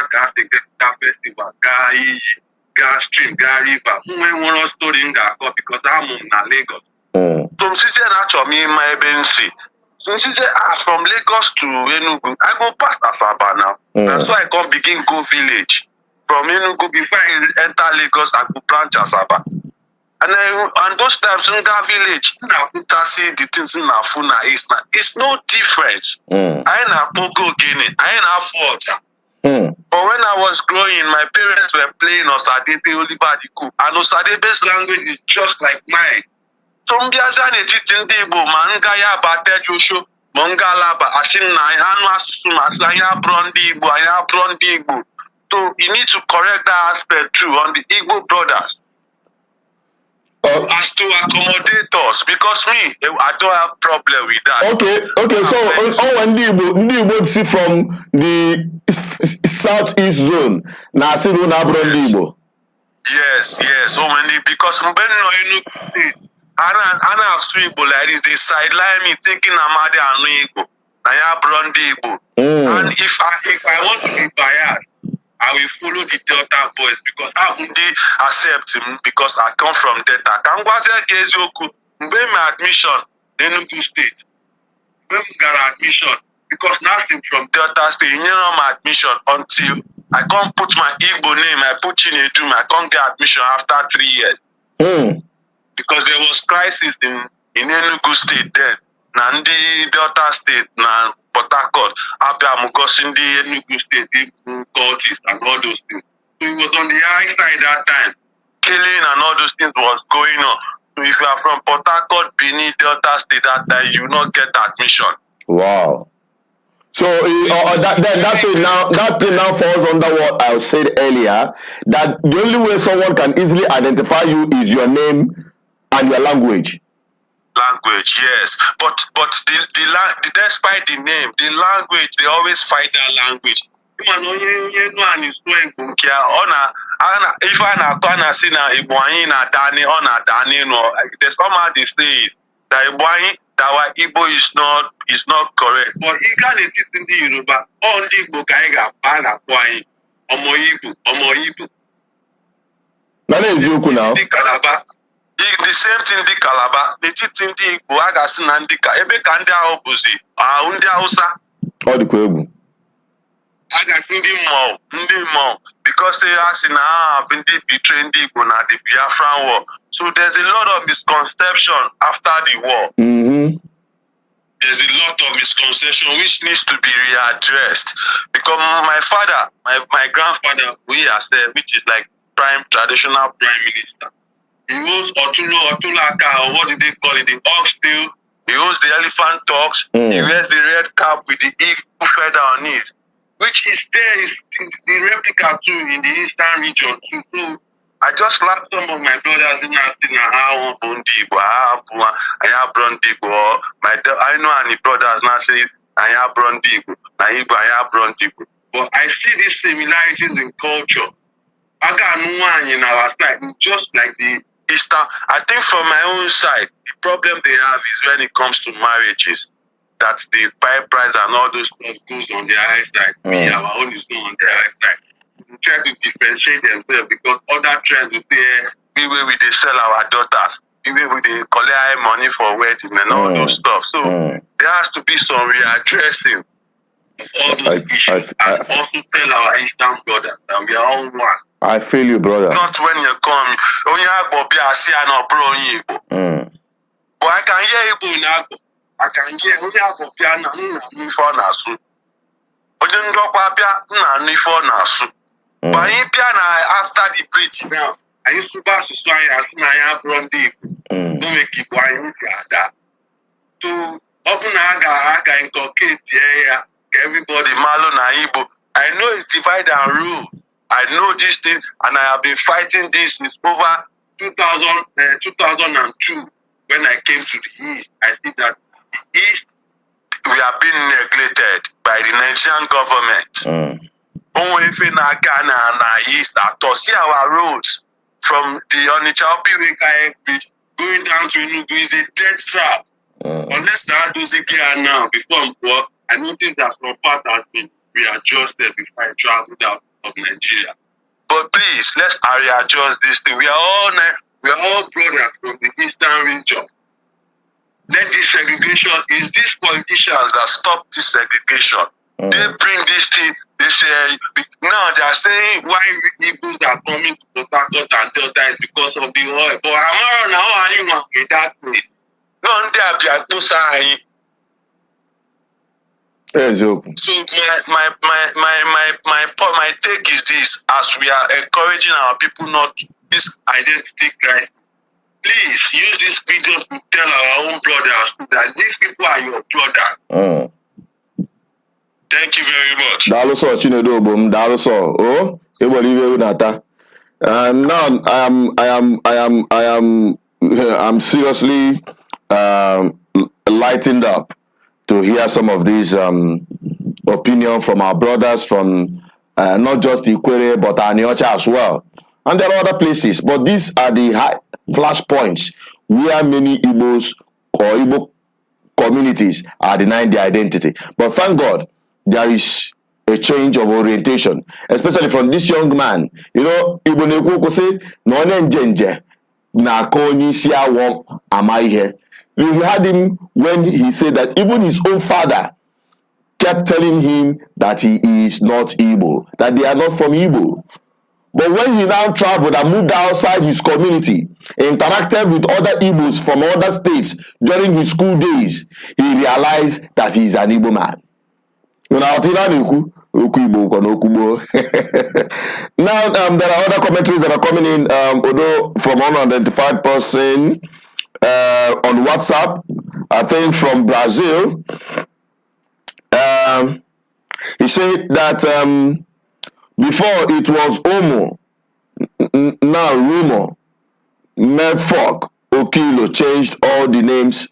festival, gas stream, gas river. One story in Gako because I'm in Lagos. From Sister Nacho, me in my Bensi. So she said, from Lagos to Enugu, I go past Asaba now. That's why I come begin go village. From Enugu, before I enter Lagos, I go branch Asaba. And those times in that village, I see the things in Afuna East. It's no difference. I ain't a Pogo Guinea. I ain't a Forza. But when I was growing, my parents were playing Osadebe Olibadiku. And Osadebe's language is just like mine. So Mbiazane Titin Debo, Mangaya Batejusho, Mongalaba, Ashina, Aya Brondi Igbo. So you need to correct that aspect too on the Igbo brothers. as to accommodate us, because me, I don't have problem with that. Okay. So when the Igbo see from the southeast zone, now see no na Igbo. Yes. So many, because when no Enugu State, I have two Igbo like this. They sideline me thinking I'm Ade and Igbo. I have Brondi Igbo. And if I want to be biased, I will follow the Delta boys, because how would they accept him? Because I come from Delta. Can go there, Kezoku. When my admission in Enugu State, when we got admission, because nothing from Delta State, you know my admission until I can't put my Igbo name. I put in a doom. I can't get admission after 3 years. Because there was crisis in Enugu State then. Nandi Delta State, na Port Harcourt, Abia Mugosindi, Enugu State, cultists and all those things. So it was on the high side that time. Killing and all those things was going on. So if you are from Port Harcourt, Benin, Delta State that time, you will not get admission. Wow. So that thing now falls under what I said earlier, that the only way someone can easily identify you is your name and your language. Language, yes, but the despite the name, the language, they always fight that language. If I see na Igbo na Dani or na Dani, no, there's somehow they say that Igbo is not correct. But you can't teach in the Yoruba, all the Igbo kaiga pana kwai, Igbo. That is Yoku now. The same thing the Calabar, the teaching the Igbo, Agasin and the Ebe Kanda Obuzi, Undia Usa. All the Kwebu. I got Ndi Mo, because they have been betraying the Igbo na the Biafran war. So there's a lot of misconception after the war. There's a lot of misconception which needs to be readdressed. Because my father, my grandfather, we are there, which is like traditional prime minister. He owns Otulaka, or what did they call it? The oxtail. He owns the elephant talks. He wears the red cap with the eagle feather on it, which is there is the replica too in the eastern region too. So I just laughed some of my brothers in how Bondigo, I have Brondigo. I know any brothers now say I have Brondigo, I have Brondigo. But I see these similarities in culture. I got no one in our side, just like the Eastern. I think from my own side, the problem they have is when it comes to marriages, that the price and all those stuff goes on their high side. We, our own is not on their high side. We try to differentiate themselves, because other trends will say, we will they sell our daughters, we will they collect money for wedding and all those stuff. So there has to be some readdressing of all those issues, and also tell our Eastern brothers that we are all one. I feel you, brother. Not when you come. When you have Bobby, I see an Igbo. But I can hear Igbo in Agbo. I can hear when you have Bobby, I know for Nasu. But then go Babia, for Nasu. But in Piana, after the bridge now, I used to pass to Swai as I have Brondi. Don't make it why that. So, open Aga inculcate everybody, Malo na Igbo. I know it's divide and rule. I know this thing, and I have been fighting this since over 2002 when I came to the East. I see that the East, we are being neglected by the Nigerian government. East, see our roads from the Onitsha Bridge going down to Enugu is a dead trap. Unless that does it clear now, before I noticed that some part has been readjusted before I traveled out of Nigeria. But please, let's readjust this thing. We are all brothers from the Eastern region. Let this segregation, is these politicians that stop this segregation. They bring this thing, they say, now they are saying why Igbos are coming to Port Harcourt and Delta is because of the oil. But I'm now anyone get that way. No, they are being so my take is this: as we are encouraging our people not this identity crisis, please use this video to tell our own brothers that these people are your brothers. Thank you very much. Now I am I'm seriously lightened up to hear some of these opinion from our brothers from not just Ikwere but Ameachi as well. And there are other places, but these are the high flashpoints where many Igbos or Igbo communities are denying their identity. But thank God, there is a change of orientation, especially from this young man. You know, Igbo Nekwoko say, no njenje na konyi siya won amaihe. You heard him when he said that even his own father kept telling him that he is not Igbo, that they are not from Igbo. But when he now traveled and moved outside his community, interacted with other Igbos from other states during his school days, he realized that he is an Igbo man. Now, there are other commentaries that are coming in, although from an unidentified person on WhatsApp, I think from Brazil. He said that before it was Omo, now Rumo, Medfok, Okilo changed all the names.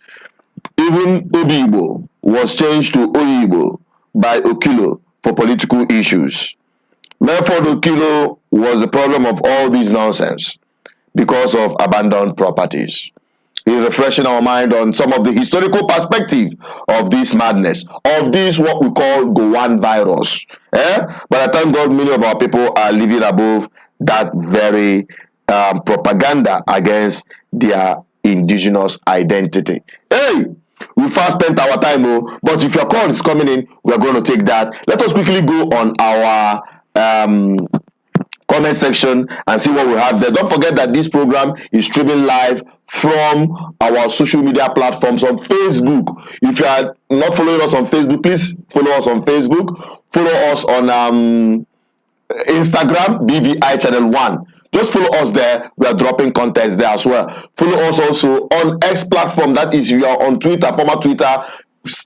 Even Obibo was changed to Oyibo by Okilo for political issues. Medford Okilo was the problem of all this nonsense because of abandoned properties. He's refreshing our mind on some of the historical perspective of this madness, of this what we call Gowan virus. But I thank God many of our people are living above that very propaganda against their indigenous identity. Hey, we fast spent our time, but if your call is coming in, we're going to take that. Let us quickly go on our comment section and see what we have there. Don't forget that this program is streaming live from our social media platforms on Facebook. If you are not following us on Facebook, please follow us on Facebook. Follow us on Instagram, BVI Channel 1. Just follow us there. We are dropping contents there as well. Follow us also on X platform. That is, you are on Twitter, former Twitter.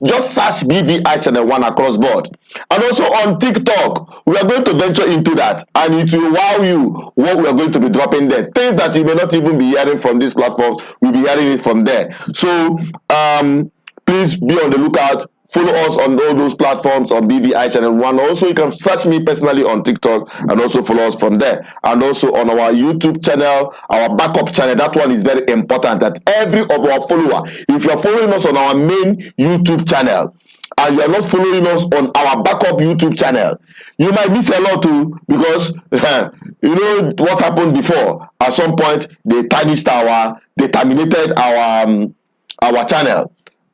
Just search BVI Channel 1 across board. And also on TikTok, we are going to venture into that. And it will wow you what we are going to be dropping there. Things that you may not even be hearing from this platform, we'll be hearing it from there. So, please be on the lookout. Follow us on all those platforms on BVI Channel 1. Also, you can search me personally on TikTok and also follow us from there. And also on our YouTube channel, our backup channel. That one is very important that every of our follower, if you are following us on our main YouTube channel and you are not following us on our backup YouTube channel, you might miss a lot too, because you know what happened before. At some point, they terminated our channel.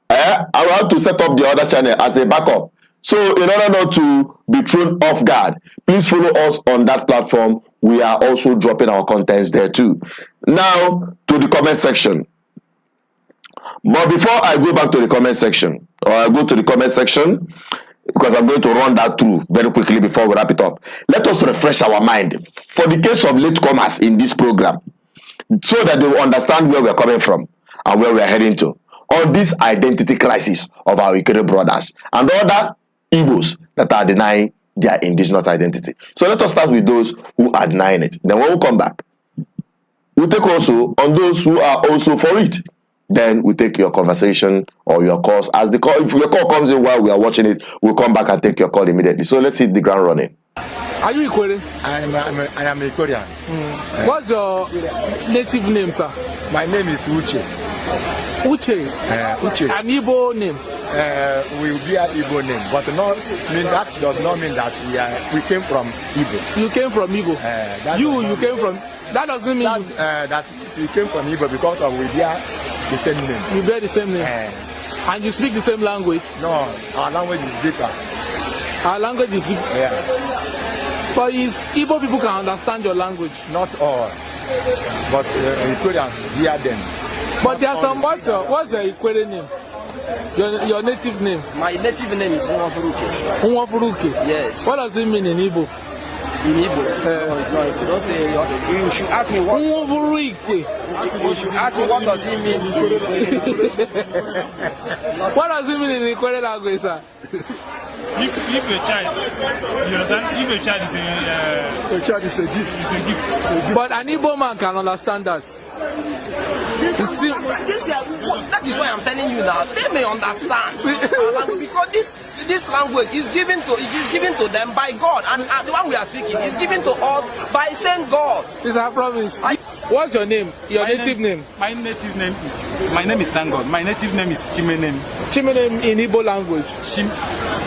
I want to set up the other channel as a backup. So in order not to be thrown off guard, please follow us on that platform. We are also dropping our contents there too. Now to the comment section. But before I go back to the comment section, or I go to the comment section, because I'm going to run that through very quickly before we wrap it up. Let us refresh our mind for the case of latecomers in this program, so that they will understand where we're coming from and where we're heading to on this identity crisis of our Ikweres brothers and other Igbos that are denying their indigenous identity. So let us start with those who are denying it. Then when we come back, we'll take also on those who are also for it. Then we take your conversation or your calls. As the call, if your call comes in while we are watching it, we'll come back and take your call immediately. So let's hit the ground running. Are you Ikwere? I am Ikwere. What's your native name, sir? My name is Uche. Uche? Uche. An Igbo name? Will be an Igbo name, but that does not mean that we came from Igbo. You came from Igbo? You came from... That doesn't mean... That we came from Igbo because we bear the same name. You bear the same name? And you speak the same language? No, our language is different. Our language is different? Yeah. But Igbo people can understand your language? Not all. But Ikweres hear them. But there are some... What's your Ikwere name? Your native name? My native name is Nwafuruke. Nwafuruke? Yes. What does it mean in Igbo? In Igbo? No, it's not. You don't say... You should ask me what... Nwafuruke. You should ask me what does it mean in What does it mean in Ikwere language, sir? If a child, you understand? If a child is a gift. It's a gift. But an Igbo man can understand that. That is why I'm telling you now. They may understand because this language is given to them by God, and the one we are speaking is given to us by saying God. This I promise. What's your name? Your native name? My name is Duncan. My native name is Chimenem. Chimenem in Igbo language.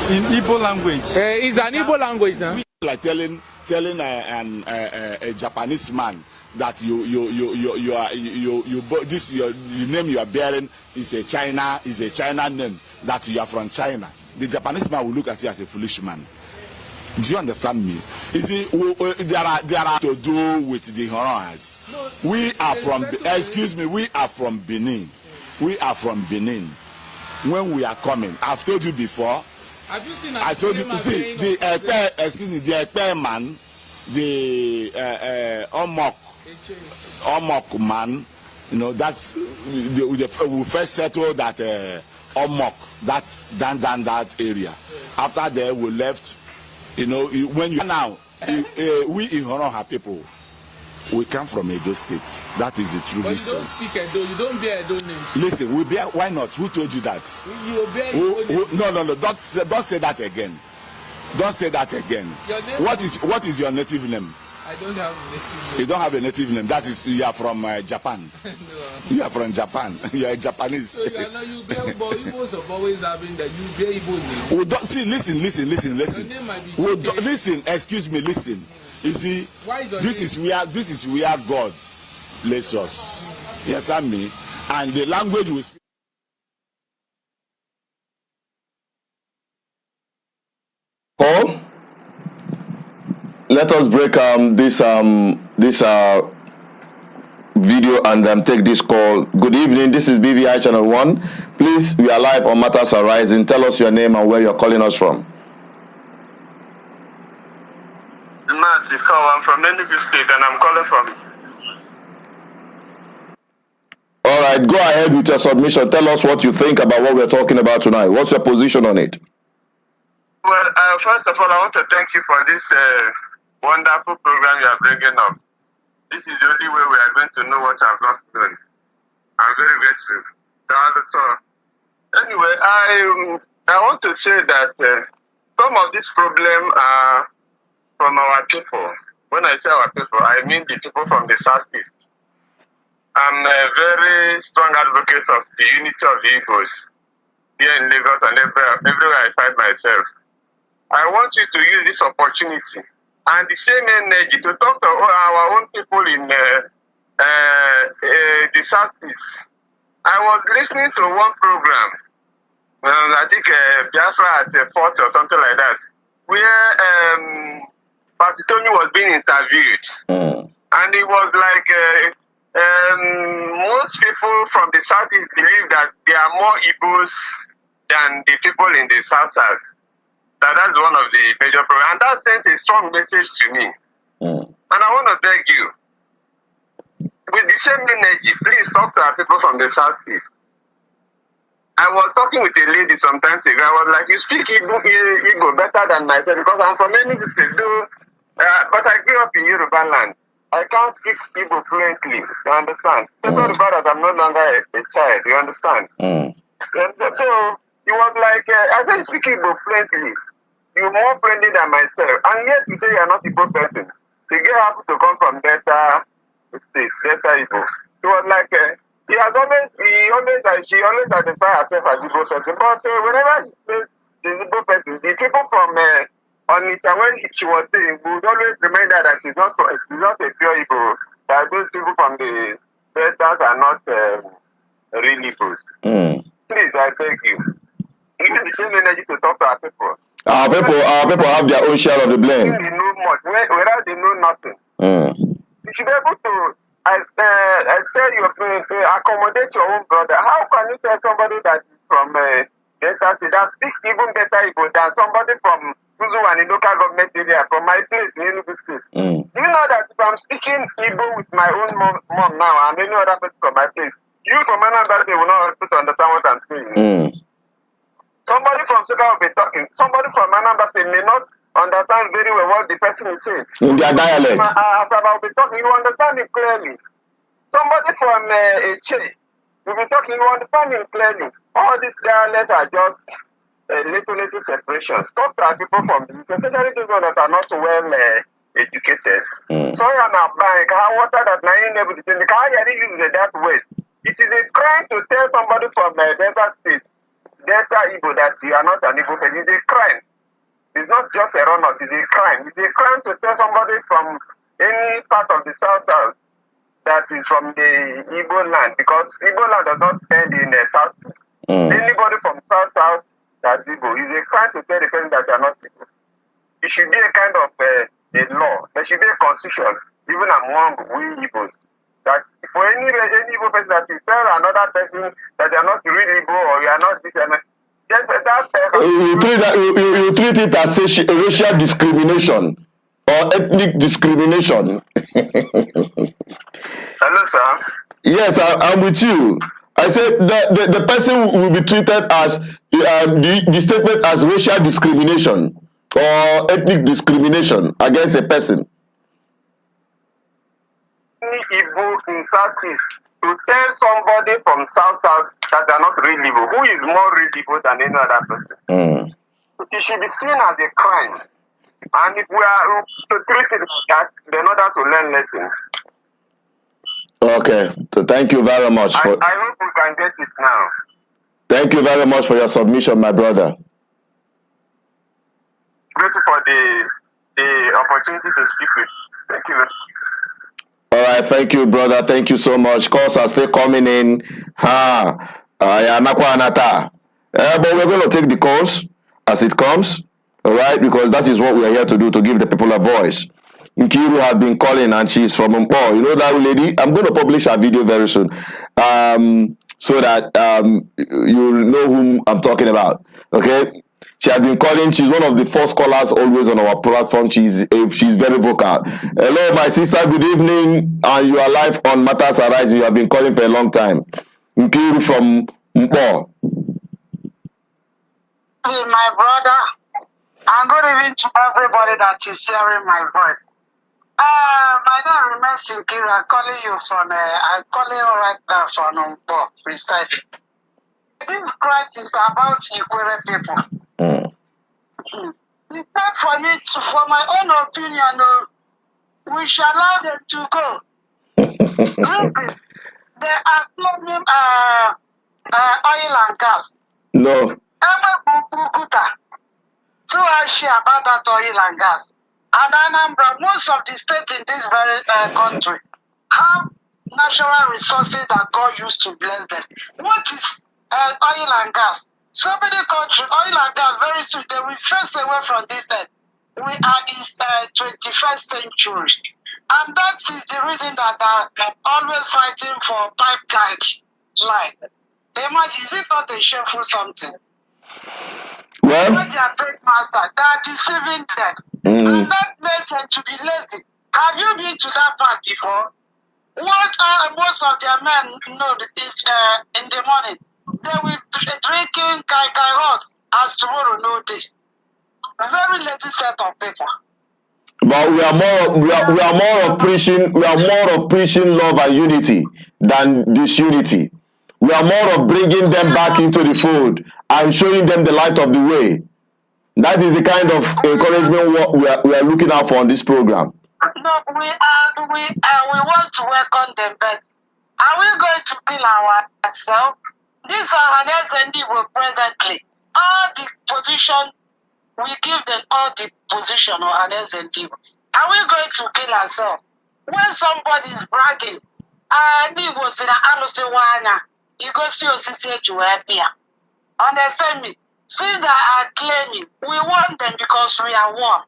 In Igbo language. It's an Igbo language now. Like telling a Japanese man that your name you are bearing is a China name, that you are from China. The Japanese man will look at you as a foolish man. Do you understand me? You see, there are to do with the Horons. We are from, excuse me, we are from Benin. We are from Benin. When we are coming, I've told you before. Have you seen? I told you. See, the Ikweres man, the Omok man. You know, that's we first settled that Omok. That's that area. After that, we left. You know, when you now, we in Honoha people, we come from Edo State. That is the true history. You don't speak Edo. You don't bear Edo names. Listen, we bear. Why not? Who told you that? You bear Edo names. No. Don't say that again. Don't say that again. What is your native name? I don't have a native name. You don't have a native name. That is, you are from Japan. No. You are from Japan. You are Japanese. So you are not, you bear Igbo. Igbos have always having that you bear Igbo name. We don't see. Listen. Your name might be Listen. Excuse me. Listen. You see, this is where God bless us. Yes, I mean, and the language we speak. Paul, let us break this video and take this call. Good evening. This is BVI Channel 1. Please, we are live on Matters Arising. Tell us your name and where you're calling us from. I'm from Enugu State and I'm calling from. All right, go ahead with your submission. Tell us what you think about what we're talking about tonight. What's your position on it? Well, first of all, I want to thank you for this wonderful program you are bringing up. This is the only way we are going to know what I've not done. I'm very grateful. So, anyway, I want to say that some of these problems are from our people. When I say our people, I mean the people from the Southeast. I'm a very strong advocate of the unity of the Igbos here in Lagos and everywhere I find myself. I want you to use this opportunity and the same energy to talk to our own people in the Southeast. I was listening to one program, I think Biafra at the Fort or something like that, where Pastor Tony was being interviewed. And it was like most people from the Southeast believe that there are more Igbos than the people in the South. That's one of the major problems. And that sends a strong message to me. And I want to beg you, with the same energy, please talk to our people from the Southeast. I was talking with a lady sometimes ago. I was like, you speak Igbo better than myself because I'm from Enugu State, but I grew up in Yoruba land. I can't speak Igbo fluently, you understand? That's not about that I'm no longer a child, you understand? So, it was like, I don't speak Igbo fluently. You're more friendly than myself. And yet you say you're not Igbo person. You get happy to come from Delta State, Delta Igbo. It was like, she always identifies herself as Igbo person. But whenever she says the Igbo person, the people from Onitsha, when she was saying, we would always remind her that she's not a pure Igbo. That those people from the Deltas are not real Igbos. Please, I beg you. Use the same energy to talk to our people. Our people have their own share of the blame. They know much, whereas they know nothing. You should be able to tell you, accommodate your own brother. How can you tell somebody that is from Delta State that speaks even better Igbo than somebody from Uzuwani local government area, from my place in Enugu State? Do you know that if I'm speaking Igbo with my own mom now and any other person from my place, you from Anambra State will not be able to understand what I'm saying? Somebody from Sugar will be talking. Somebody from Anambra State may not understand very well what the person is saying. In their dialect. As I will be talking, you understand it clearly. Somebody from Eche will be talking, you understand him clearly. All these dialects are just little separations. Talk to our people from the especially people that are not well educated. So on our bank, how water that now ain't able to change. How you use that way? It is a crime to tell somebody from Delta State, Delta Igbo, that you are not an Igbo person. It's a crime. It's not just a run-off, it's a crime. It's a crime to tell somebody from any part of the South that is from the Igbo land, because Igbo land does not end in the Southeast. Anybody from South that's Igbo, it's a crime to tell the person that they are not Igbo. It should be a kind of a law. There should be a constitution, even among we Igbos, that for any Igbo person that you tell another person that they are not really Igbo or you are not this and that, you treat it as racial discrimination or ethnic discrimination. Hello, sir. Yes, I'm with you. I said that the person will be treated as the statement as racial discrimination or ethnic discrimination against a person. Igbo in Southeast, to tell somebody from South that they are not real Igbo, who is more real Igbo than any other person? It should be seen as a crime. And if we are to treat it like that, then others will learn lessons. Okay, so thank you very much. I hope we can get it now. Thank you very much for your submission, my brother. Grateful for the opportunity to speak with you. Thank you very much. All right, thank you, brother. Thank you so much. Calls are still coming in. But we're going to take the calls as it comes, all right, because that is what we are here to do, to give the people a voice. Nkiru has been calling and she's from Mpo. You know that lady? I'm going to publish her video very soon so that you'll know whom I'm talking about, okay? She has been calling. She's one of the first callers always on our platform. She's very vocal. Hello, my sister. Good evening. You are live on Matters Arise. You have been calling for a long time. Nkiru from Mpo. My brother, and good evening to everybody that is hearing my voice. My name remains Nkiru. I'm calling you from. I'm calling you right now from Mpo, precisely. This crisis is about Ikwere people. It's not for me to, for my own opinion, we should allow them to go. They are claiming oil and gas. No. So I share about that oil and gas. And Anambra, most of the states in this very country have natural resources that God used to bless them. What is oil and gas? So many countries, oil and gas, very soon, they will face away from this end. We are in 21st century. And that is the reason that they are always fighting for pipeline line. Imagine, is it not a shameful something? Well, they are great master, they are deceiving them. And that makes them to be lazy. Have you been to that part before? What most of their men know is in the morning, they will be drinking kai hot as tomorrow no day. Very lazy set of people. But we are more of preaching love and unity than disunity. We are more of bringing them back into the fold and showing them the light of the way. That is the kind of encouragement we are looking out for on this program. No, we want to welcome them, but are we going to kill ourselves? These are Hannes Igbo presently. All the position, we give them all the position of Hannes Igbo. Are we going to kill ourselves? When somebody is bragging, Igbo say that you go see Osisi to appear. Understand me? See that are claiming we want them because we are one.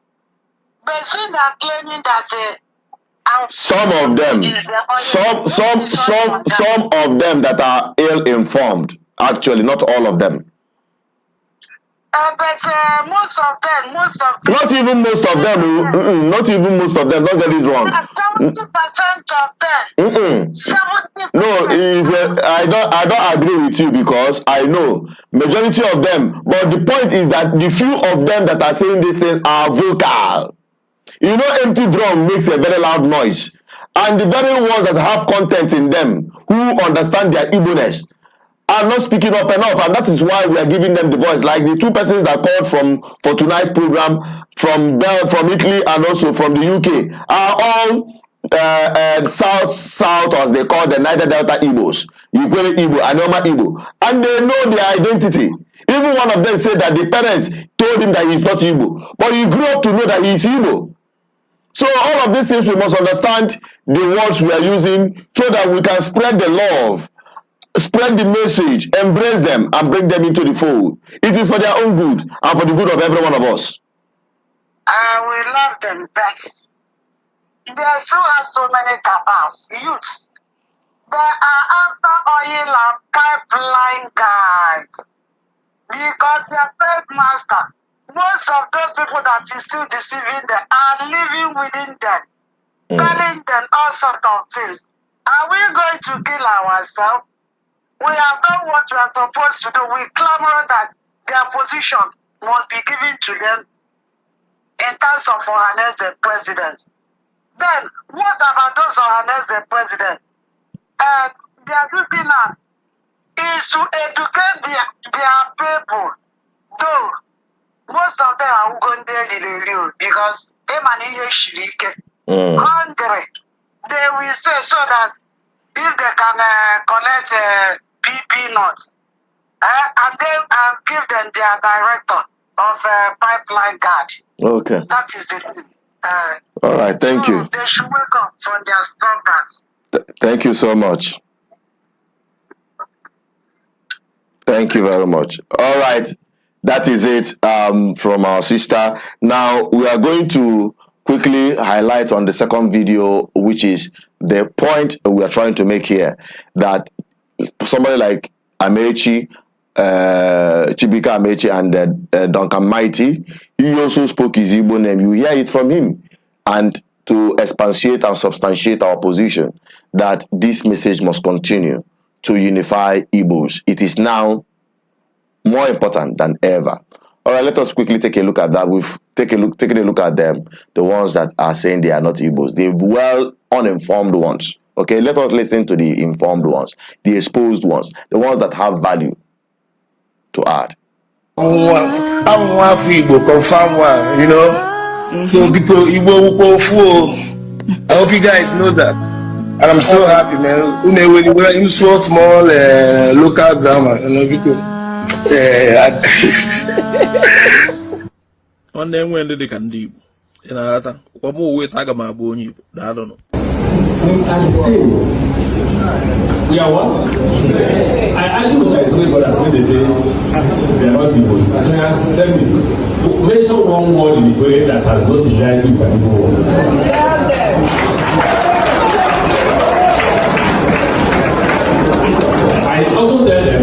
But see that claiming that some of them that are ill-informed, actually, not all of them. But most of them. Not even most of them. Not even most of them. Don't get it wrong. 70% of them. 70%. No, I don't agree with you because I know majority of them. But the point is that the few of them that are saying these things are vocal. You know, empty drum makes a very loud noise. And the very ones that have content in them, who understand their Igbo-ness, are not speaking up enough, and that is why we are giving them the voice. Like the two persons that called for tonight's program from Italy and also from the UK are all South, as they call the Niger Delta Igbos, Ikwere Igbo, Anoma Igbo, and they know their identity. Even one of them said that the parents told him that he's not Igbo, but he grew up to know that he's Igbo. So all of these things we must understand the words we are using so that we can spread the love, spread the message, embrace them, and bring them into the fold. It is for their own good and for the good of every one of us. We love them, but they still have so many cabals, youths. They are after oil and pipeline guys because their third master, most of those people that is still deceiving them are living within them, telling them all sorts of things. Are we going to kill ourselves? We have done what we are supposed to do. We clamor that their position must be given to them in terms of Ohaneze president. Then, what about those Ohaneze president? Their duty now is to educate their people. Though, most of them are Ugonde because hungry. They will say so that if they can collect PP nuts and then give them their director of pipeline guard. Okay. That is the thing. All right, thank you. They should wake up from their slumbers. Thank you so much. Thank you very much. All right, that is it from our sister. Now we are going to quickly highlight on the second video, which is the point we are trying to make here, that somebody like Ameachi, Chibika Amaechi, and Duncan Mighty, he also spoke his Igbo name. You hear it from him. And to expatiate and substantiate our position that this message must continue to unify Igbos. It is now more important than ever. All right, let us quickly take a look at that. We've taken a look at them, the ones that are saying they are not Igbos, the well uninformed ones. Okay, let us listen to the informed ones, the exposed ones, the ones that have value to add. I'm one Igbo, confirm one, you know. So people, Igbo, I hope you guys know that. And I'm so happy, man. When we're in so small local grammar, you know, because one day when they can do in a letter, what more with Agama Boni? I don't know. We are the same. We are what? I ask you like great brothers when they say they are not Igbos. I say, tell me, mention one word in Ikwere that has no similarity with an Igbo word. I also tell them,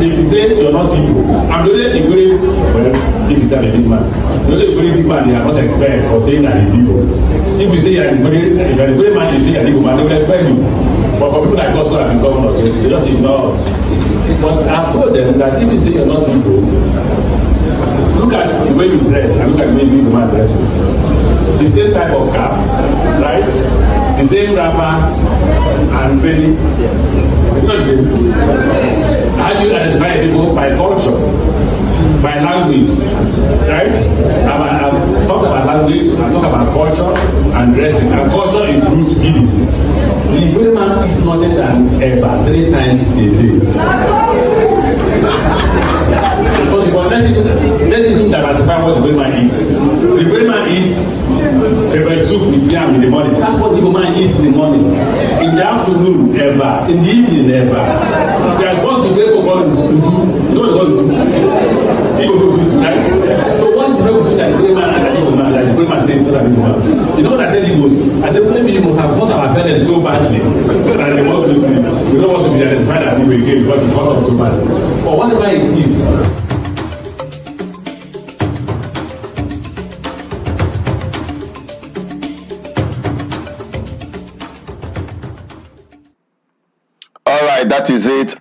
if you say you're not Igbo, I'm the only Ikwere, well, if you say a big man, the only Ikwere big man they are not expect for saying that he's Igbo. If you say you're an Ikwere, if you're an Ikwere man, you say you're an Igbo man, they will expect you. But for people like us who have been governors, they just ignore us. But I've told them that if you say you're not Igbo, look at the way you dress and look at the way the man dresses. The same type of cap, right? The same wrapper and training. It's not the same. How do you identify people? By culture, by language, right? I've talked about language, I've talked about culture and dressing. And culture includes feeding. The Igbo man eats nothing than eba 3 times a day. But let's even diversify what the Igbo man eats. The Igbo man eats pepper soup with yam in the morning. That's what the Igbo man eats in the morning. In the afternoon, eba. In the evening, eba. There's what the Igbo call udu. You know what it's called? Igbo go to it, right? So what is the difference between the Igbo man and the Igbo man? Like the Igbo man says it's not an Igbo man. You know what I tell Igbos? I said, maybe you must have taught our parents so badly that they want to, you don't want to be identified as Igbo again because you taught them so badly. But whatever it is. All right, that is it.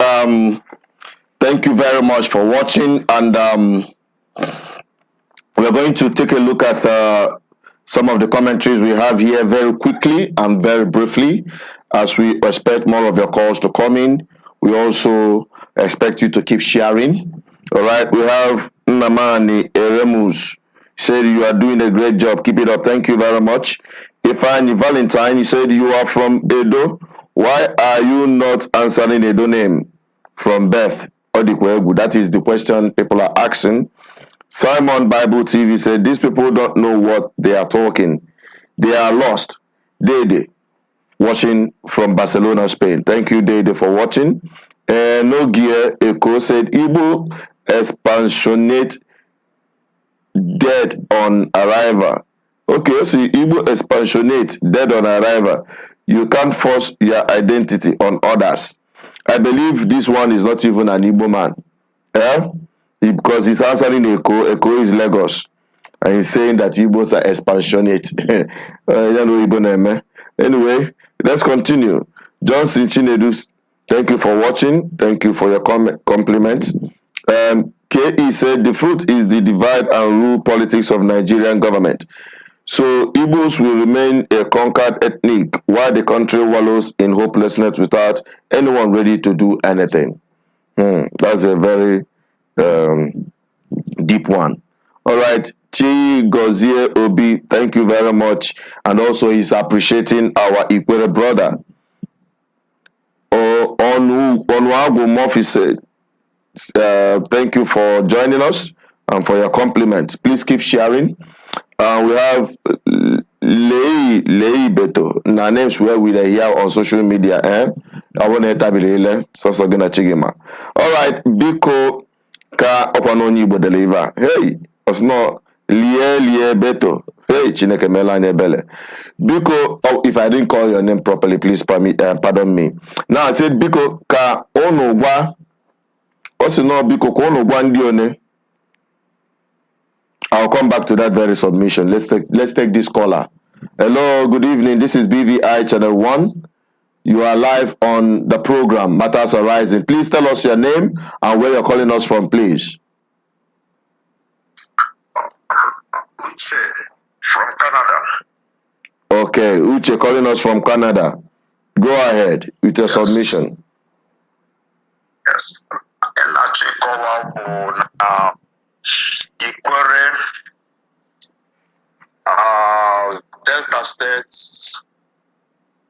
Thank you very much for watching, and we're going to take a look at some of the commentaries we have here very quickly and very briefly, as we expect more of your calls to come in. We also expect you to keep sharing. All right, we have Namani Eremus said you are doing a great job. Keep it up. Thank you very much. Ifani Valentine, he said you are from Edo. Why are you not answering Edo name from birth? Odikwegu. That is the question people are asking. Simon Bible TV said these people don't know what they are talking. They are lost. Dede, watching from Barcelona, Spain. Thank you, Dede, for watching. No Gear Echo said Igbo expansionate dead on arrival. Okay, so Igbo expansionate dead on arrival. You can't force your identity on others. I believe this one is not even an Igbo man. Yeah? Because he's answering Eko. Eko is Lagos. And he's saying that Igbos are expansionate. Anyway, let's continue. Johnson Chinedu, thank you for watching. Thank you for your compliments. KE said the fruit is the divide and rule politics of Nigerian government. So Igbos will remain a conquered ethnic while the country wallows in hopelessness without anyone ready to do anything. That's a very deep one. All right, Chi Gozie Obi, thank you very much. And also he's appreciating our Ikwere brother. Onuagu Murphy said, thank you for joining us and for your compliment. Please keep sharing. We have Lei Beto. Now names where we are here on social media. I want to tabulate so gonna chigima. All right, Biko ka opano Igbo deliver. Hey, osno Lie Beto. Hey, Chineke Melanie Bele. Biko, if I didn't call your name properly, please pardon me. Now I said Biko ka ono gwa. Also no Biko ka ono gwa ndione. I'll come back to that very submission. Let's take this caller. Hello, good evening. This is BVI Channel 1. You are live on the program Matters Arising. Please tell us your name and where you're calling us from, please. Uche from Canada. Okay, Uche calling us from Canada. Go ahead with your submission. Yes. Ikwere, Delta States,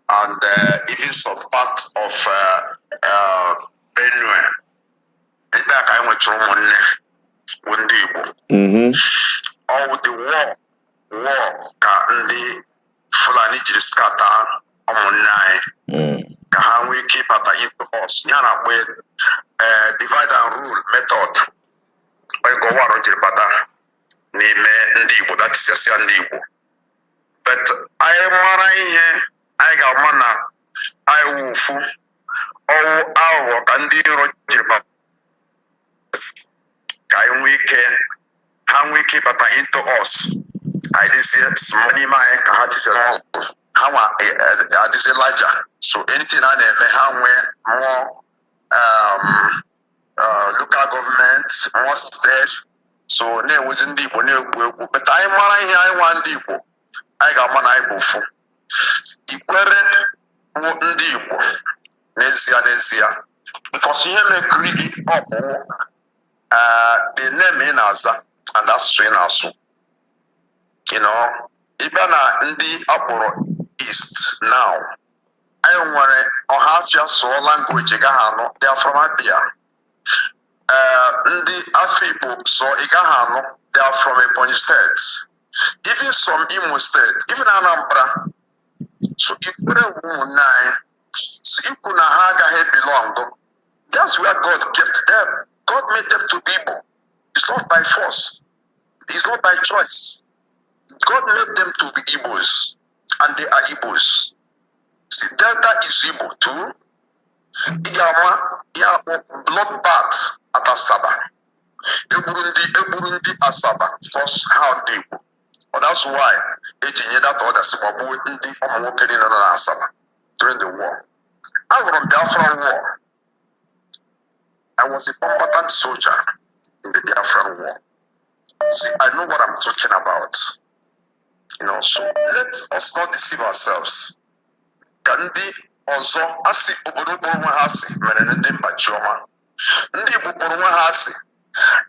and even some part of Benue. All the war ka ndị Fulani jiri skata ụmụnne anyị ka ha nwee ike ịbata into us ya na agbe divide and rule method oge ọwara jiri bata n'ime ndị Igbo datisịasịa ndị Igbo but anyị mara ihe anyị ga-ama na anyị wufu ọwụ aghụghọ ka ndị iro jiri bata ka anyị nwee ike ha nwee ike ịbata into us. I did say small money ka ha tise ha wa adise larger. So anything I never have more local government, more states. So ne within the Igbo, but I mara I want the Igbo. I got man I bufu. Ikwere wo ndi Igbo. Nesia. Because you may create up the name in Asa, and that's strain also. You know, even ndi Aporo East now. I want to have just so language. They are from Abia. Ndi Afipo so Igahano, they are from Ebonyi State. Even some Imo State, even Anambra. So Ikwere woman nine. So Ikuna Haga he belong. That's where God kept them. God made them to be Igbo. It's not by force. It's not by choice. God made them to be Igbos, and they are Igbos. See, Delta is Igbo too. Yeah, bloodbath at Asaba. Eburundi Asaba. First, how they Igbo. But that's why that other Sibabu Indi Omowoke in Asaba during the war. I was on Biafran war. I was a combatant soldier in the Biafran war. See, I know what I'm talking about. So let us not deceive ourselves. Kandi ozo asi obodo kpọrọ nwe ha asị mere na ndị mba chioma. Ndị Igbo kpọrọ nwe ha asị.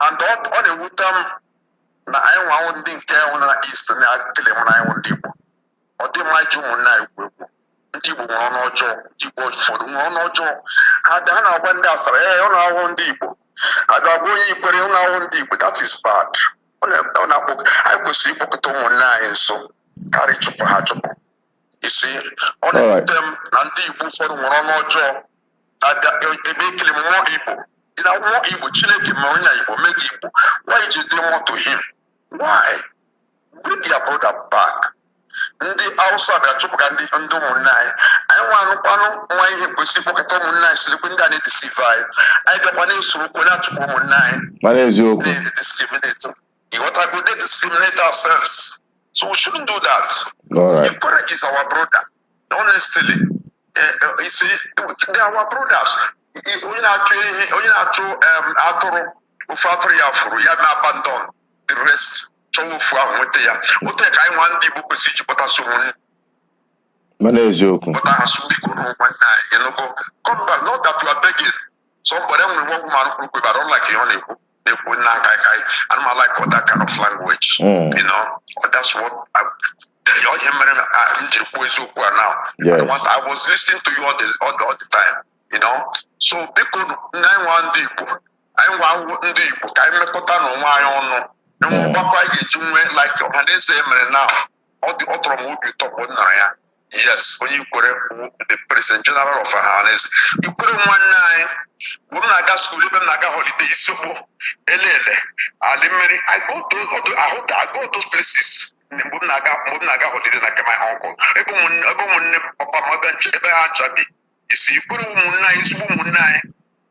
And ọ na-ewute m na anyị nwa ndị nke ahụ na East na-akele m na anyị ndị Igbo. Ọ dị mma iji ụmụnna anyị egwu egwu. Ndị Igbo nwere ọnụ ọjọọ, ndị Igbo ụfọdụ nwere ọnụ ọjọọ. Ha na-agwa ndị Asaba, ọ na-ahụ ndị Igbo. Ha ga-agwa onye Ikwere, ọ na-ahụ ndị Igbo. That is bad. Anyị kwesịrị ịkpọkọta ụmụnna anyị nso karịa chụpụ ha chụpụ. Isi ọ na-ewute m na ndị Igbo ụfọdụ nwere ọnụ ọjọọ. Ebe ekele m nwa Igbo. Ị na-nwa Igbo, Chineke ma onye Igbo mee gị Igbo. Why did you do more to him? Why? Bring your brother back. Ndị Hausa bịara chụpụga ndị ụmụnne anyị. Anyị nwa anụkwanụ nwa ihe kwesịrị ịkpọkọta ụmụnne anyị silikwe ndị a na-edisive anyị. Anyị bịakwa na-esoro okwu na-achụpụ ụmụnne anyị. Na-discriminate. Ịghọtago, they discriminate ourselves. So we shouldn't do that. Ikwere is our brother. Honestly, you see, they are our brothers. Onye na-achụ atụrụ, ofe atụrụ ya furu, ya na-abandon the rest. Chọwụfu ahụ nweta ya. Otu ka anyị nwa ndị Igbo kwesịrị iji kpọtasị ụmụnne. Mana eziokwu. Kpọta ha sụ biko n'ụmụnne anyị. Come back, not that you are begging. Somebody nwere nwa woman kwuru but I don't like ihe ọ na-ekwu. Na-ekwu nna nka I don't like all that kind of language. That's what I mere m jiri kwuo eziokwu a now. I was listening to you all the time. So biko na anyị nwa ndị Igbo. Anyị nwa ndị Igbo ka anyị mekọta n'onwe anyị ọnụ. Mgbakọ anyị ga-eji nwee like ọhaneze emere na ọ tọrọ m obi ụtọ bụ nna ya. Yes, onye Ikwere the president general of ọhaneze. Ikwere nwanne anyị mgbe m na-aga skuul ebe m na-aga holiday Isokpo Elele Ali mmiri I go those places mgbe m na-aga holiday na my uncle ebe ụmụnne papa m ebe ha chabi isi Ikwere ụmụnne anyị ezigbo ụmụnne anyị.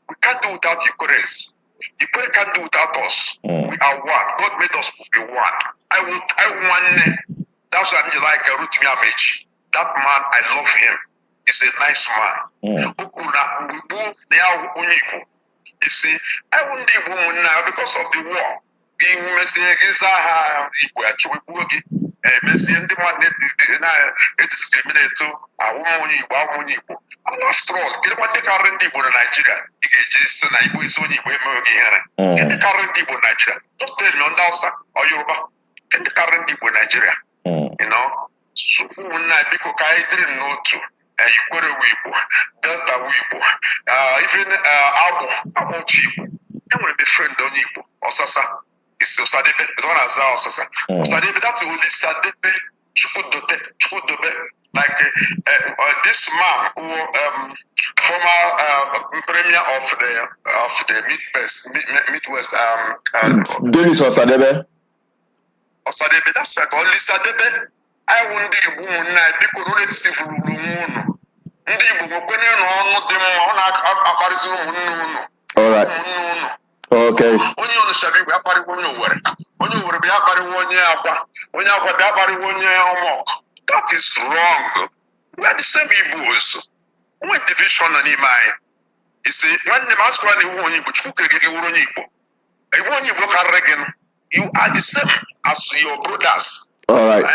We can't do without Ikweres. Ikwere can't do without us. We are one. God made us to be one. I want. That's why I like Rotimi Amaechi. That man, I love him. He's a nice man. You see, I wouldn't even now because of the war. Being messing ndị mmadụ discriminate onye Igbo. And after all, kedụ ndị karịrị ndị Igbo na Nigeria ị ga-eji si na Igbo isi onye Igbo emeghị gị ihere. Ndị karịrị ndị Igbo na Nigeria just tell me ndị Hausa or Yoruba ndị karịrị ndị Igbo Nigeria. Ụmụnna biko ka anyị dịrị n'otu. Ikwere wu Igbo, Delta wu Igbo, even Agbochi Igbo. Enwere m friend onye Igbo Ọsasa. It's Osadebe, the one as Osasa. Osadebe, that's only Sadebe, Chukudobe, like this man who former premier of the Midwest. Dennis Osadebe. Osadebe, that's right. Only Sadebe. I wouldn't be woman because only civil moon. Ndi Igbo kwenye no dị mma ọ na-akparịsị ụmụnne. All right. Okay. Onye Onishabi bụ akparịwa onye Owere. Onye Owere bụ akparịwa onye Akwa. Onye Akwa bụ akparịwa onye Ọmọk. That is wrong. We are the same Igbos. Onwe division na n'ime anyị. Isi nwanne m asịkwara na iwu onye Igbo Chukwu kere gị wuru onye Igbo. Iwu onye Igbo karịrị gị. You are the same as your brothers. All right.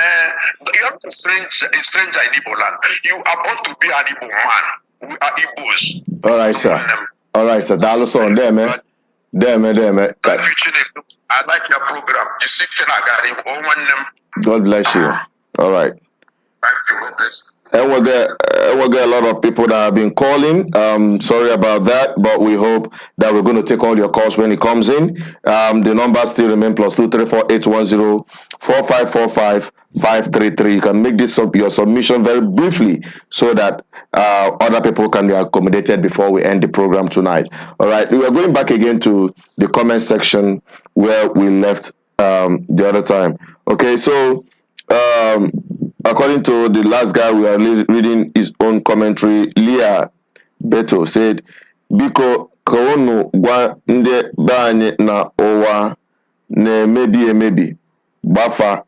You have a stranger in Igbo land. You are born to be an Igbo man. We are Igbos. All right, sir. All right, sir. That was on there, man. There, man. Thank you, Chineke. I like your program. You see, God bless you. All right. Thank you. God bless you. And we'll get a lot of people that have been calling. Sorry about that, but we hope that we're going to take all your calls when it comes in. The numbers still remain +234 810 4545 533. You can make this your submission very briefly so that other people can be accommodated before we end the program tonight. All right, we are going back again to the comment section where we left the other time. Okay, so according to the last guy, we are reading his own commentary. Leah Beto said, "Biko kaonu gwa nde banye na owa ne maybe bafa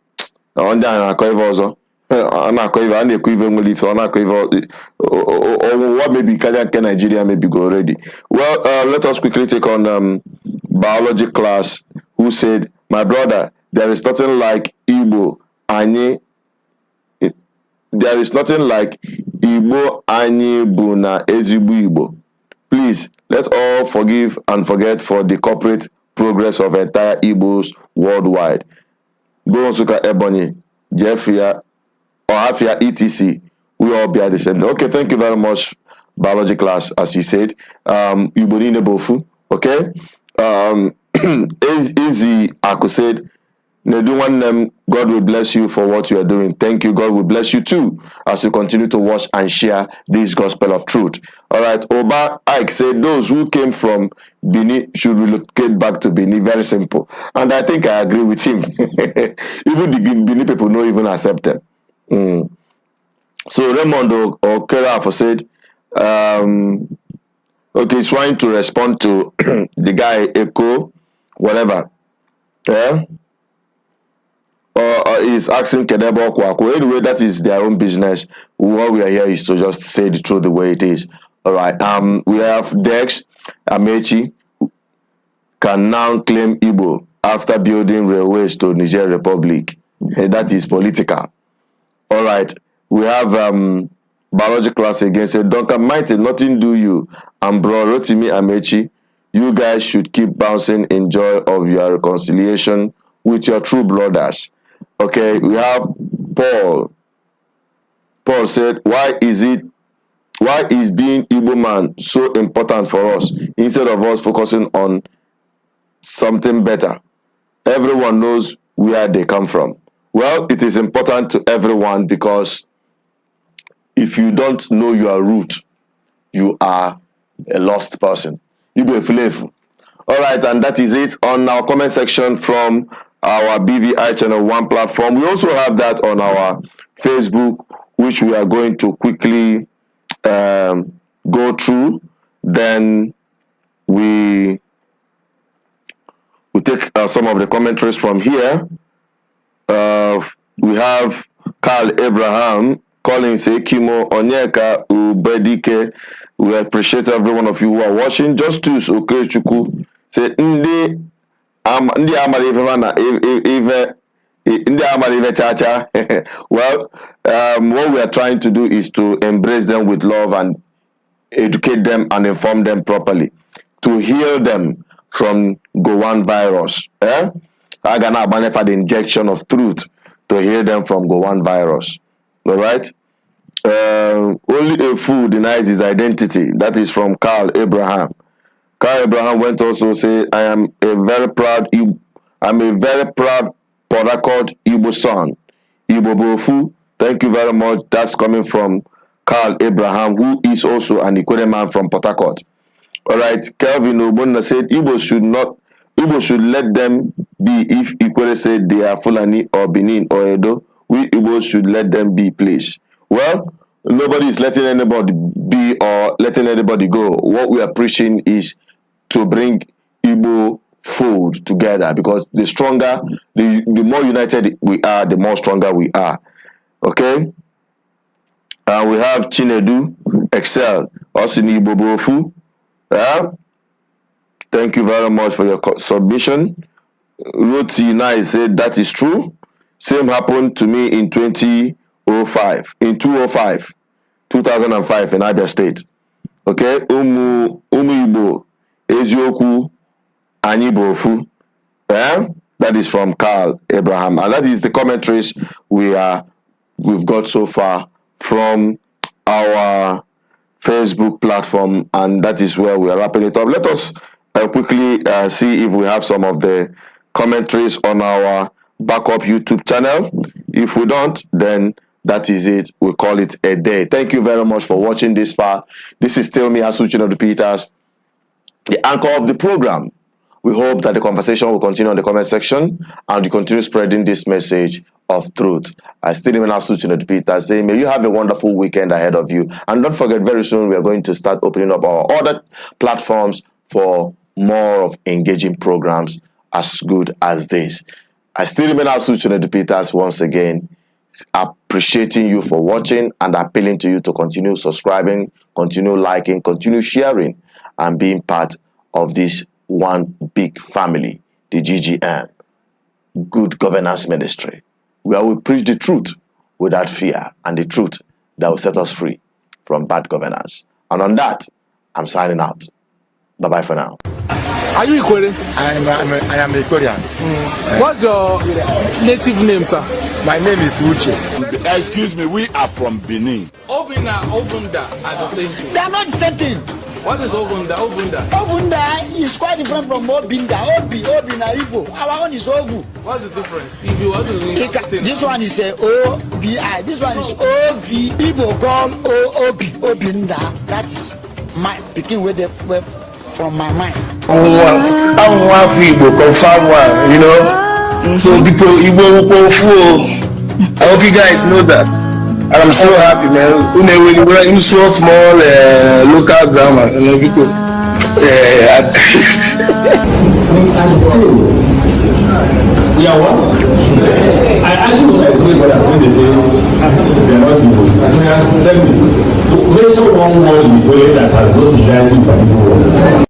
on da na ko ivo ana ko ivo ana ku ivo ngoli fe ana ko ivo what maybe Kenya Nigeria maybe go already." Well, let us quickly take on biology class, who said, "My brother, there is nothing like Igbo, Anye there is nothing like Igbo Anyi Buna Ezigbo Igbo. Please, let all forgive and forget for the corporate progress of entire Igbos worldwide. Goronsuka Ebony, Jeffria, Ohafia, etc. We all bear the same. Okay, thank you very much, biology class, as you said. Ibonine Bofu, okay? Easy, Aku said, God will bless you for what you are doing. Thank you. God will bless you too as you continue to watch and share this gospel of truth. All right. Oba Ike said those who came from Benin should relocate back to Benin. Very simple. And I think I agree with him. Even the Benin people don't even accept them. So Raymond Okerafo said, okay, he's trying to respond to the guy Echo, whatever. Yeah. Or is asking Kedebo Kwako. Anyway, that is their own business. What we are here is to just say the truth the way it is. All right. We have Dex Ameachi can now claim Igbo after building railways to Niger Republic. That is political. All right. We have biology class again. Said Duncan Mighty, nothing do you. And bro Rotimi Amechi, you guys should keep bouncing in joy of your reconciliation with your true brothers. Okay, we have Paul. Paul said, why is being Igbo man so important for us instead of us focusing on something better? Everyone knows where they come from. Well, it is important to everyone because if you don't know your root, you are a lost person. You be a flavor. All right, and that is it on our comment section from our BVI Channel 1 platform. We also have that on our Facebook, which we are going to quickly go through. Then we take some of the commentaries from here. We have Carl Abraham calling, say, Kimo Onyeka Ubedike. We appreciate every one of you who are watching. Justice Okechukwu say, Ndi Chacha. Well, what we are trying to do is to embrace them with love and educate them and inform them properly to heal them from Gowan virus. I gonna benefit the injection of truth to heal them from Gowan virus. All right. Only a fool denies his identity. That is from Carl Abraham. Carl Abraham went also say, I am a very proud Port Igbo son. Igbo Bofu. Thank you very much. That's coming from Carl Abraham, who is also an Ikwere man from Port Harcourt. All right. Kelvin Obonna said Igbo should let them be. If Ikwere said they are Fulani or Benin or Edo, we Igbo should let them be, please. Well, nobody is letting anybody be or letting anybody go. What we are preaching is to bring Igbo fold together, because the stronger, the more united we are, the more stronger we are. Okay? We have Chinedu, Excel, also in Igbo Bofu. Thank you very much for your submission. Roti Nai said that is true. Same happened to me in 2005 in 2005 in Abia State. Okay, Umu Igbo Ezioku Anyi Bofu. That is from Carl Abraham, and that is the commentaries we've got so far from our Facebook platform, and that is where we are wrapping it up. Let us quickly see if we have some of the commentaries on our backup YouTube channel. If we don't, then that is it. We call it a day. Thank you very much for watching this far. This is still me, Asuchin of the Peters, the anchor of the program. We hope that the conversation will continue on the comment section and you continue spreading this message of truth. I still remain Asuchin of the Peters saying, may you have a wonderful weekend ahead of you. And don't forget, very soon we are going to start opening up our other platforms for more of engaging programs as good as this. I still remain Asuchin of the Peters once again, appreciating you for watching and appealing to you to continue subscribing, continue liking, continue sharing, and being part of this one big family, the GGM, Good Governance Ministry, where we preach the truth without fear, and the truth that will set us free from bad governance. And on that, I'm signing out. Bye-bye for now. Are you Ikwere? I am Ikwere. What's your native name, sir? My name is Uche. Excuse me, we are from Benin. Obina, Obunda are the same thing. They are not the same thing. What is Obunda? Obunda is quite different from Obinda. Obina, Igbo. Our own is Ovu. What's the difference? If you want to this one is a O-B-I. This one is O-V. Igbo call O-O-B. Obinda. That is my picking with the from my mind. I'm one Igbo, confirm one, you know. So people, Igbo, I hope you guys know that. And I'm so happy, man. We're in so small local grammar, you know, because we are what? I actually was like, but as when they say they are not Igbos. Tell me, mention one word in Ikwere that has no similarity to Igbo.